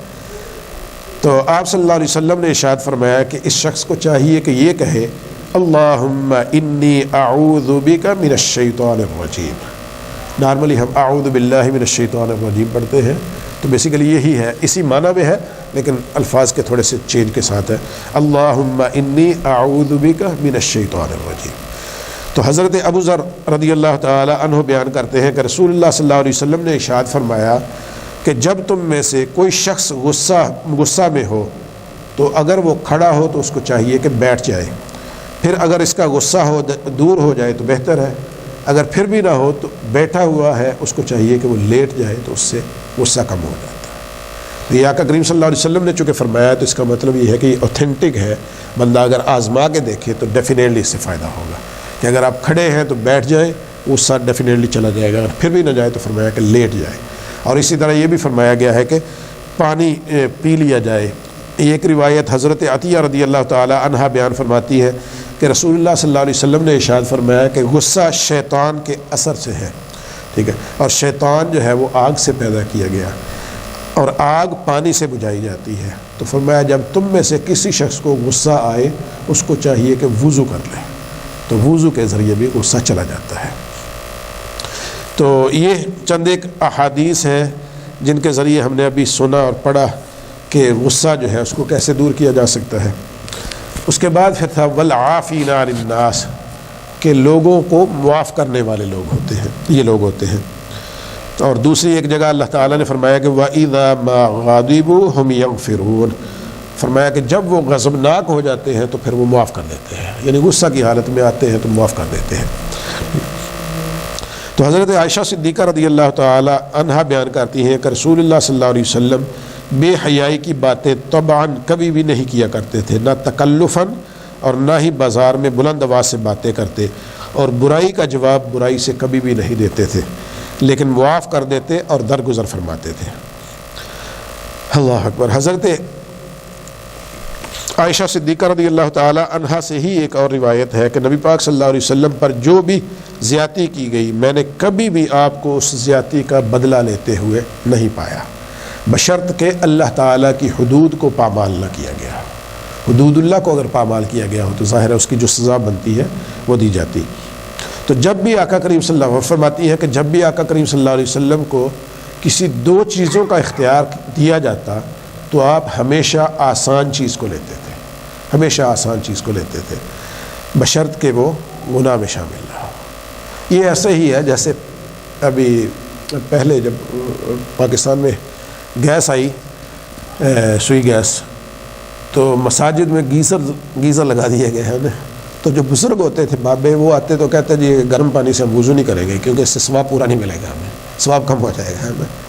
تو آپ صلی اللہ علیہ وسلم نے ارشاد فرمایا کہ اس شخص کو چاہیے کہ یہ کہے اللہم انی اعوذ بک من الشیطان الرجیم۔ نارملی ہم اعوذ باللہ من الشیطان الرجیم پڑھتے ہیں، تو بیسیکلی یہی ہے، اسی معنی میں ہے لیکن الفاظ کے تھوڑے سے چینج کے ساتھ ہے، اللہم انی اعوذ بک من الشیطان الرجیم۔ تو حضرت ابو ذر رضی اللہ تعالی عنہ بیان کرتے ہیں کہ رسول اللہ صلی اللہ علیہ وسلم نے ارشاد فرمایا کہ جب تم میں سے کوئی شخص غصہ میں ہو تو اگر وہ کھڑا ہو تو اس کو چاہیے کہ بیٹھ جائے، پھر اگر اس کا غصہ ہو دور ہو جائے تو بہتر ہے، اگر پھر بھی نہ ہو تو بیٹھا ہوا ہے اس کو چاہیے کہ وہ لیٹ جائے تو اس سے غصہ کم ہو جاتا ہے۔ تو یہ آقا کریم صلی اللہ علیہ وسلم نے چونکہ فرمایا تو اس کا مطلب یہ ہے کہ یہ اوتھینٹک ہے، بندہ اگر آزما کے دیکھے تو ڈیفینیٹلی اس سے فائدہ ہوگا کہ اگر آپ کھڑے ہیں تو بیٹھ جائیں، غصہ ڈیفینیٹلی چلا جائے گا، اگر پھر بھی نہ جائے تو فرمایا کہ لیٹ جائے۔ اور اسی طرح یہ بھی فرمایا گیا ہے کہ پانی پی لیا جائے۔ ایک روایت حضرت عطیہ رضی اللہ تعالی عنہا بیان فرماتی ہے کہ رسول اللہ صلی اللہ علیہ وسلم نے ارشاد فرمایا کہ غصہ شیطان کے اثر سے ہے، ٹھیک ہے، اور شیطان جو ہے وہ آگ سے پیدا کیا گیا اور آگ پانی سے بجھائی جاتی ہے۔ تو فرمایا جب تم میں سے کسی شخص کو غصہ آئے اس کو چاہیے کہ وضو کر لے، تو وضو کے ذریعے بھی غصہ چلا جاتا ہے۔ تو یہ چند ایک احادیث ہیں جن کے ذریعے ہم نے ابھی سنا اور پڑھا کہ غصہ جو ہے اس کو کیسے دور کیا جا سکتا ہے۔ اس کے بعد پھر تھا والعافین عن الناس، کہ لوگوں کو معاف کرنے والے لوگ ہوتے ہیں، یہ لوگ ہوتے ہیں۔ اور دوسری ایک جگہ اللہ تعالیٰ نے فرمایا کہ وَإِذَا مَا غَضِبُوا هُمْ يَغْفِرُونَ، فرمایا کہ جب وہ غضبناک ہو جاتے ہیں تو پھر وہ معاف کر دیتے ہیں، یعنی غصہ کی حالت میں آتے ہیں تو معاف کر دیتے ہیں۔ تو حضرت عائشہ صدیقہ رضی اللہ تعالی عنہا بیان کرتی ہیں کہ رسول اللہ صلی اللہ علیہ وسلم بے حیائی کی باتیں طبعاً کبھی بھی نہیں کیا کرتے تھے، نہ تکلفاً اور نہ ہی بازار میں بلند آواز سے باتیں کرتے، اور برائی کا جواب برائی سے کبھی بھی نہیں دیتے تھے، لیکن معاف کر دیتے اور درگزر فرماتے تھے۔ اللہ اکبر۔ حضرت عائشہ صدیقہ رضی اللہ تعالی عنہا سے ہی ایک اور روایت ہے کہ نبی پاک صلی اللہ علیہ وسلم پر جو بھی زیادتی کی گئی، میں نے کبھی بھی آپ کو اس زیادتی کا بدلہ لیتے ہوئے نہیں پایا، بشرط کہ اللہ تعالیٰ کی حدود کو پامال نہ کیا گیا۔ حدود اللہ کو اگر پامال کیا گیا ہو تو ظاہر ہے اس کی جو سزا بنتی ہے وہ دی جاتی۔ تو جب بھی آقا کریم صلی اللہ علیہ وسلم فرماتی ہے کہ جب بھی آقا کریم صلی اللہ علیہ وسلم کو کسی دو چیزوں کا اختیار دیا جاتا تو آپ ہمیشہ آسان چیز کو لیتے تھے، ہمیشہ آسان چیز کو لیتے تھے، بشرط کہ وہ گناہ میں شامل نہ ہو۔ یہ ایسے ہی ہے جیسے ابھی پہلے جب پاکستان میں گیس آئی، سوئی گیس، تو مساجد میں گیزر لگا دیا گیا ہے نا، تو جو بزرگ ہوتے تھے بابے وہ آتے تو کہتے جی گرم پانی سے ہم وضو نہیں کریں گے کیونکہ اس سے ثواب پورا نہیں ملے گا، ہمیں ثواب کم ہو جائے گا ہمیں۔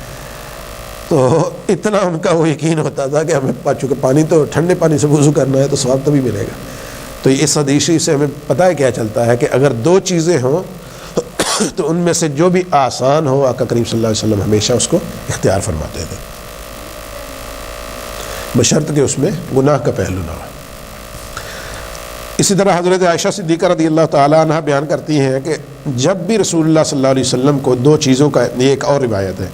تو اتنا ان کا وہ یقین ہوتا تھا کہ ہمیں چونکہ پانی تو ٹھنڈے پانی سے وضو کرنا ہے تو ثواب تبھی ملے گا۔ تو اس حدیث سے ہمیں پتہ ہے کیا چلتا ہے کہ اگر دو چیزیں ہوں تو ان میں سے جو بھی آسان ہو آقا کریم صلی اللہ علیہ وسلم ہمیشہ اس کو اختیار فرماتے تھے، بشرط کہ اس میں گناہ کا پہلو نہ ہو۔ اسی طرح حضرت عائشہ صدیقہ رضی اللہ تعالی عنہ بیان کرتی ہیں کہ جب بھی رسول اللہ صلی اللہ علیہ وسلم کو دو چیزوں کا، یہ ایک اور روایت ہے،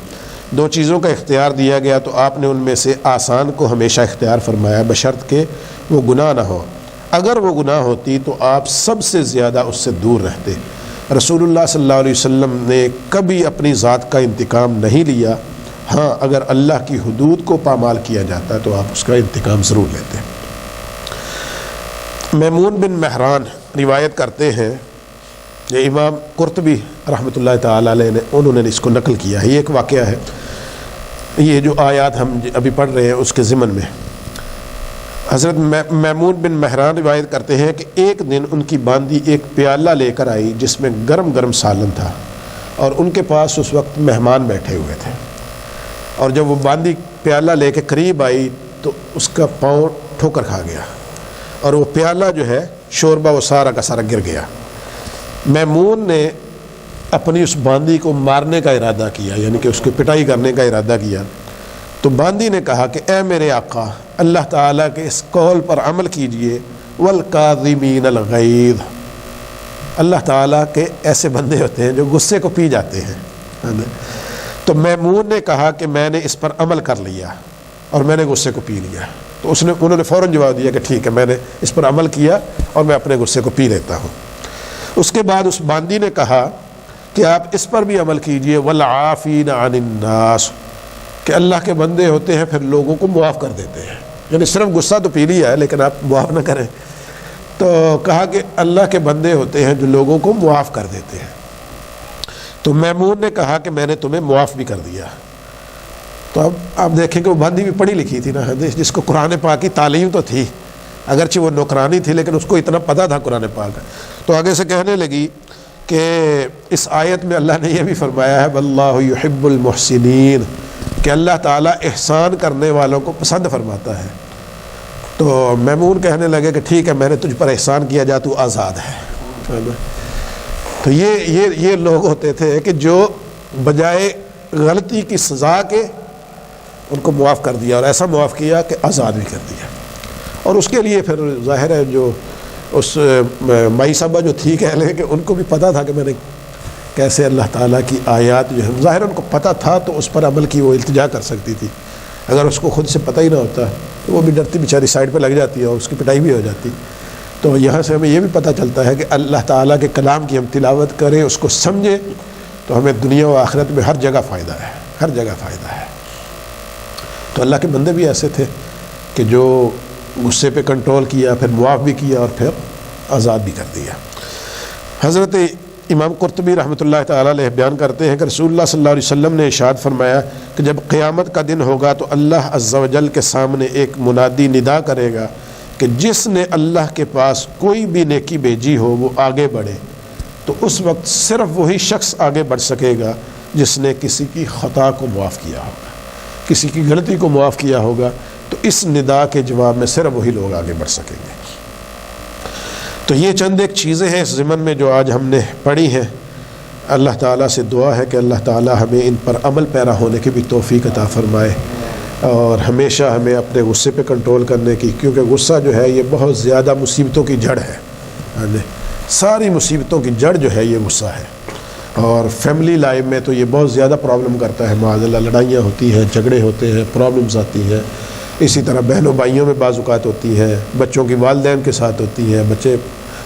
دو چیزوں کا اختیار دیا گیا تو آپ نے ان میں سے آسان کو ہمیشہ اختیار فرمایا، بشرط کہ وہ گناہ نہ ہو۔ اگر وہ گناہ ہوتی تو آپ سب سے زیادہ اس سے دور رہتے۔ رسول اللہ صلی اللہ علیہ وسلم نے کبھی اپنی ذات کا انتقام نہیں لیا، ہاں اگر اللہ کی حدود کو پامال کیا جاتا تو آپ اس کا انتقام ضرور لیتے۔ میمون بن مہران روایت کرتے ہیں، یہ امام قرطبی رحمۃ اللہ تعالی علیہ نے انہوں نے اس کو نقل کیا ہے، یہ ایک واقعہ ہے، یہ جو آیات ہم ابھی پڑھ رہے ہیں اس کے ضمن میں۔ حضرت میمون بن مہران روایت کرتے ہیں کہ ایک دن ان کی باندی ایک پیالہ لے کر آئی جس میں گرم گرم سالن تھا، اور ان کے پاس اس وقت مہمان بیٹھے ہوئے تھے، اور جب وہ باندی پیالہ لے کے قریب آئی تو اس کا پاؤں ٹھوکر کھا گیا، اور وہ پیالہ جو ہے شوربہ وہ سارا کا سارا گر گیا۔ میمون نے اپنی اس باندی کو مارنے کا ارادہ کیا، یعنی کہ اس کی پٹائی کرنے کا ارادہ کیا، تو باندی نے کہا کہ اے میرے آقا، اللہ تعالیٰ کے اس قول پر عمل کیجئے، والکاظمین الغیظ، اللہ تعالیٰ کے ایسے بندے ہوتے ہیں جو غصے کو پی جاتے ہیں۔ تو میمون نے کہا کہ میں نے اس پر عمل کر لیا اور میں نے غصے کو پی لیا۔ تو انہوں نے فوراً جواب دیا کہ ٹھیک ہے، میں نے اس پر عمل کیا اور میں اپنے غصے کو پی لیتا ہوں۔ اس کے بعد اس باندی نے کہا کہ آپ اس پر بھی عمل کیجئے، والعافین عن الناس، کہ اللہ کے بندے ہوتے ہیں پھر لوگوں کو معاف کر دیتے ہیں، یعنی صرف غصہ تو پی لیا ہے لیکن آپ معاف نہ کریں۔ تو کہا کہ اللہ کے بندے ہوتے ہیں جو لوگوں کو معاف کر دیتے ہیں۔ تو میمون نے کہا کہ میں نے تمہیں معاف بھی کر دیا۔ تو اب آپ دیکھیں کہ وہ باندی بھی پڑھی لکھی تھی نا حدیث، جس کو قرآن پاک کی تعلیم تو تھی، اگرچہ وہ نوکرانی تھی لیکن اس کو اتنا پتہ تھا قرآن پاک۔ تو آگے سے کہنے لگی کہ اس آیت میں اللہ نے یہ بھی فرمایا ہے واللہ یحب المحسنین، کہ اللہ تعالیٰ احسان کرنے والوں کو پسند فرماتا ہے۔ تو میمون کہنے لگے کہ ٹھیک ہے، میں نے تجھ پر احسان کیا، جا تو آزاد ہے۔ تو یہ لوگ ہوتے تھے کہ جو بجائے غلطی کی سزا کے ان کو معاف کر دیا، اور ایسا معاف کیا کہ آزاد بھی کر دیا۔ اور اس کے لیے پھر ظاہر ہے جو اس مائی صاحبہ جو تھی کہہ لیں کہ ان کو بھی پتہ تھا کہ میں نے کیسے اللہ تعالیٰ کی آیات جو ہے، ظاہر ان کو پتہ تھا تو اس پر عمل کی وہ التجا کر سکتی تھی، اگر اس کو خود سے پتہ ہی نہ ہوتا تو وہ بھی ڈرتی بیچاری سائڈ پہ لگ جاتی ہے اور اس کی پٹائی بھی ہو جاتی۔ تو یہاں سے ہمیں یہ بھی پتہ چلتا ہے کہ اللہ تعالیٰ کے کلام کی ہم تلاوت کریں، اس کو سمجھیں، تو ہمیں دنیا و آخرت میں ہر جگہ فائدہ ہے، ہر جگہ فائدہ ہے۔ تو اللہ کے بندے بھی ایسے تھے کہ جو غصے پہ کنٹرول کیا، پھر معاف بھی کیا اور پھر آزاد بھی کر دیا۔ حضرت امام قرطبی رحمۃ اللہ تعالیٰ علیہ بیان کرتے ہیں کہ رسول اللہ صلی اللہ علیہ وسلم نے ارشاد فرمایا کہ جب قیامت کا دن ہوگا تو اللہ عز و جل کے سامنے ایک منادی ندا کرے گا کہ جس نے اللہ کے پاس کوئی بھی نیکی بھیجی ہو وہ آگے بڑھے، تو اس وقت صرف وہی شخص آگے بڑھ سکے گا جس نے کسی کی خطا کو معاف کیا ہوگا، کسی کی غلطی کو معاف کیا ہوگا، تو اس ندا کے جواب میں صرف وہی لوگ آگے بڑھ سکیں گے۔ تو یہ چند ایک چیزیں ہیں اس ضمن میں جو آج ہم نے پڑھی ہیں۔ اللہ تعالیٰ سے دعا ہے کہ اللہ تعالیٰ ہمیں ان پر عمل پیرا ہونے کی بھی توفیق عطا فرمائے، اور ہمیشہ ہمیں اپنے غصے پہ کنٹرول کرنے کی، کیونکہ غصہ جو ہے یہ بہت زیادہ مصیبتوں کی جڑ ہے۔ ساری مصیبتوں کی جڑ جو ہے یہ غصہ ہے، اور فیملی لائف میں تو یہ بہت زیادہ پرابلم کرتا ہے۔ معاذ اللہ لڑائیاں ہوتی ہیں، جھگڑے ہوتے ہیں، پرابلمز آتی ہیں۔ اسی طرح بہنوں بھائیوں میں بعض اوقات ہوتی ہے، بچوں کی والدین کے ساتھ ہوتی ہے۔ بچے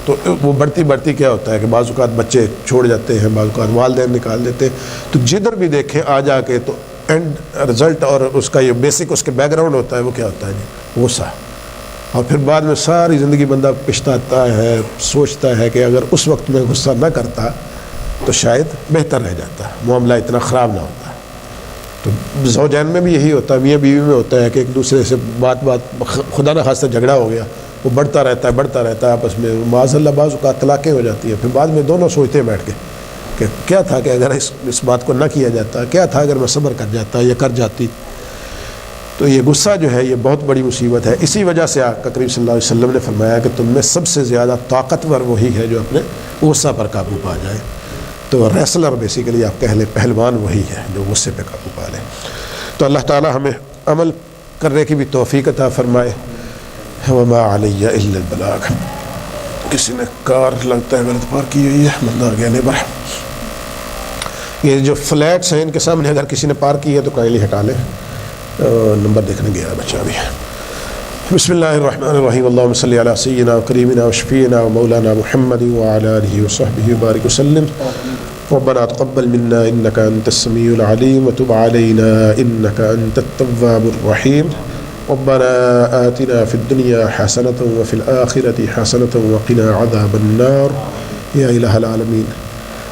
تو وہ بڑھتی کیا ہوتا ہے کہ بعض اوقات بچے چھوڑ جاتے ہیں، بعض اوقات والدین نکال دیتے ہیں۔ تو جدھر بھی دیکھیں آ جا کے تو اینڈ رزلٹ اور اس کا یہ بیسک اس کے بیک گراؤنڈ ہوتا ہے، وہ کیا ہوتا ہے جی؟ غصہ۔ اور پھر بعد میں ساری زندگی بندہ پچھتاتا ہے، سوچتا ہے کہ اگر اس وقت میں غصہ نہ کرتا تو شاید بہتر رہ جاتا، معاملہ اتنا خراب نہ ہوتا۔ تو زوجین میں بھی یہی ہوتا ہے، میاں بیوی میں ہوتا ہے کہ ایک دوسرے سے بات خدا نہ خواستہ جھگڑا ہو گیا، وہ بڑھتا رہتا ہے آپس میں، معاذ اللہ بعض اوقات طلاقیں ہو جاتی ہیں۔ پھر بعد میں دونوں سوچتے ہیں بیٹھ کے کہ کیا تھا کہ اگر اس بات کو نہ کیا جاتا، کیا تھا اگر میں صبر کر جاتا یا کر جاتی۔ تو یہ غصہ جو ہے یہ بہت بڑی مصیبت ہے۔ اسی وجہ سے آقا کریم صلی اللہ علیہ وسلم نے فرمایا کہ تم میں سب سے زیادہ طاقتور وہی ہے جو اپنے غصہ پر قابو پا جائے۔ تو ریسلر بیسیکلی آپ کہہ لیں، پہلوان وہی ہے جو غصے پہ قابو پا لے۔ تو اللہ تعالی ہمیں عمل کرنے کی بھی توفیق عطا فرمائے۔ وما علی الا البلاغ۔ کسی نے کار لگتا ہے غلط پارک کی ہوئی ہے، بندہ آ گیا نیبر۔ یہ جو فلیٹس ہیں ان کے سامنے اگر کسی نے پارک کی ہے تو کائنڈلی ہٹا لیں، نمبر دیکھنے گیا بچہ بھی ہے۔ بسم اللہ الرحمن الرحیم، اللہم صلی علی سیدنا و کریمنا و شفیعنا و مولانا محمد وعلی آلہ وصحبہ وبارک وسلم۔ ربنا تقبل منا انك انت السميع العليم وتب علينا انك انت التواب الرحيم۔ ربنا آتنا في الدنيا حسنة وفي الآخرة حسنة وقنا عذاب النار۔ یا الہ العالمین،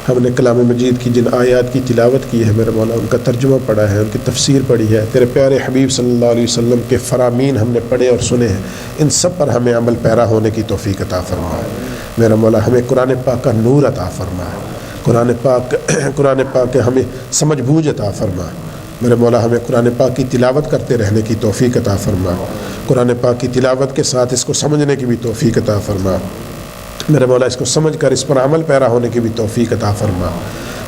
ہم نے کلام مجید کی جن آیات کی تلاوت کی ہے میرے مولا، ان کا ترجمہ پڑھا ہے، ان کی تفسیر پڑھی ہے، تیرے پیارے حبیب صلی اللہ علیہ وسلم کے فرامین ہم نے پڑھے اور سنے ہیں، ان سب پر ہمیں عمل پیرا ہونے کی توفیق عطا فرما میرا مولا۔ ہمیں قرآن پاک کا نور عطا فرما، قرآن پاک کے ہمیں سمجھ بوجھ عطا فرما میرے مولا۔ ہمیں قرآن پاک کی تلاوت کرتے رہنے کی توفیق عطا فرما، قرآن پاک کی تلاوت کے ساتھ اس کو سمجھنے کی بھی توفیق عطا فرما میرے مولا۔ اس کو سمجھ کر اس پر عمل پیرا ہونے کی بھی توفیق عطا فرما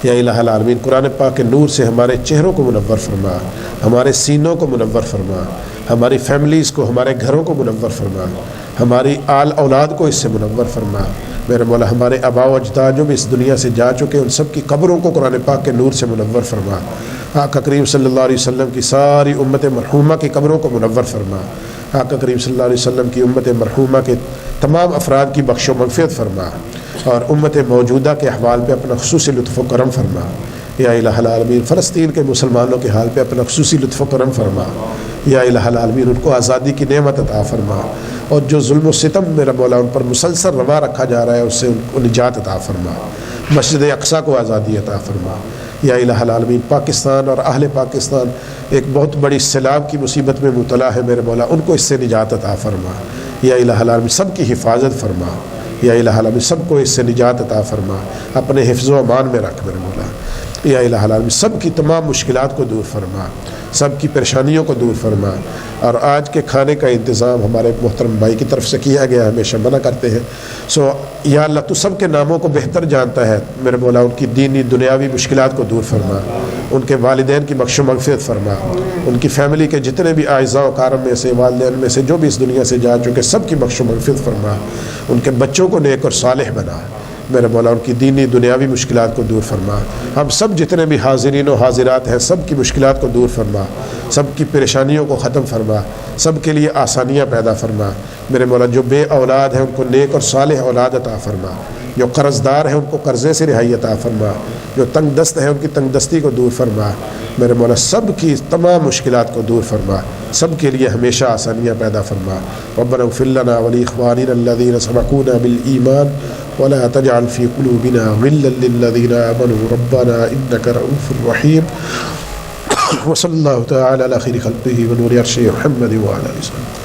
یا الہ العالمین۔ قرآن پاک کے نور سے ہمارے چہروں کو منور فرما، ہمارے سینوں کو منور فرما، ہماری فیملیز کو، ہمارے گھروں کو منور فرما، ہماری آل اولاد کو اس سے منور فرما میرے مولا۔ ہمارے آباء و اجداد جو بھی اس دنیا سے جا چکے ان سب کی قبروں کو قرآن پاک کے نور سے منور فرما۔ آقا کریم صلی اللہ علیہ وسلم کی ساری امت مرحومہ کی قبروں کو منور فرما۔ آقا کریم صلی اللہ علیہ وسلم کی امت مرحومہ کے تمام افراد کی بخش و مغفرت فرما، اور امت موجودہ کے احوال پہ اپنا خصوصی لطف و کرم فرما یا الہ العالمین۔ فلسطین کے مسلمانوں کے حال پہ اپنا خصوصی لطف و کرم فرما یا الہ العالمین۔ ان کو آزادی کی نعمت عطا فرما، اور جو ظلم و ستم میرا مولا ان پر مسلسل روا رکھا جا رہا ہے اس سے ان کو نجات عطا فرما۔ مسجد اقصیٰ کو آزادی عطا فرما یا الہ العالمین۔ پاکستان اور اہل پاکستان ایک بہت بڑی سیلاب کی مصیبت میں مبتلا ہے میرے مولا، ان کو اس سے نجات عطا فرما یا الہ العالمین۔ سب کی حفاظت فرما یا الہ العالمین، سب کو اس سے نجات عطا فرما، اپنے حفظ و امان میں رکھ میرے مولا یا الہ العالمین۔ سب کی تمام مشکلات کو دور فرما، سب کی پریشانیوں کو دور فرما۔ اور آج کے کھانے کا انتظام ہمارے محترم بھائی کی طرف سے کیا گیا، ہمیشہ منع کرتے ہیں، یا اللہ تو سب کے ناموں کو بہتر جانتا ہے میرے مولا۔ ان کی دینی دنیاوی مشکلات کو دور فرما، ان کے والدین کی بخش و مغفرت فرما، ان کی فیملی کے جتنے بھی اعزاء و اقارب میں سے، والدین میں سے جو بھی اس دنیا سے جا چکے سب کی بخش و مغفرت فرما، ان کے بچوں کو نیک اور صالح بنا میرے مولا، ان کی دینی دنیاوی مشکلات کو دور فرما۔ ہم سب جتنے بھی حاضرین و حاضرات ہیں سب کی مشکلات کو دور فرما، سب کی پریشانیوں کو ختم فرما، سب کے لیے آسانیاں پیدا فرما میرے مولا۔ جو بے اولاد ہیں ان کو نیک اور صالح اولاد عطا فرما، جو قرض دار ہیں ان کو قرضے سے رہائی عطا فرما، جو تنگ دست ہیں ان کی تنگ دستی کو دور فرما میرے مولا۔ سب کی تمام مشکلات کو دور فرما، سب کے لیے ہمیشہ آسانیاں پیدا فرما۔ ربنا اغفر لنا ولاخواننا الذين سبقونا بالایمان ولا تجعل في قلوبنا غلا للذين آمنوا ربنا انك رؤوف رحيم۔ وصلى الله تعالى على خير خلقه ونور عرشه محمد وعلى آله وسلم۔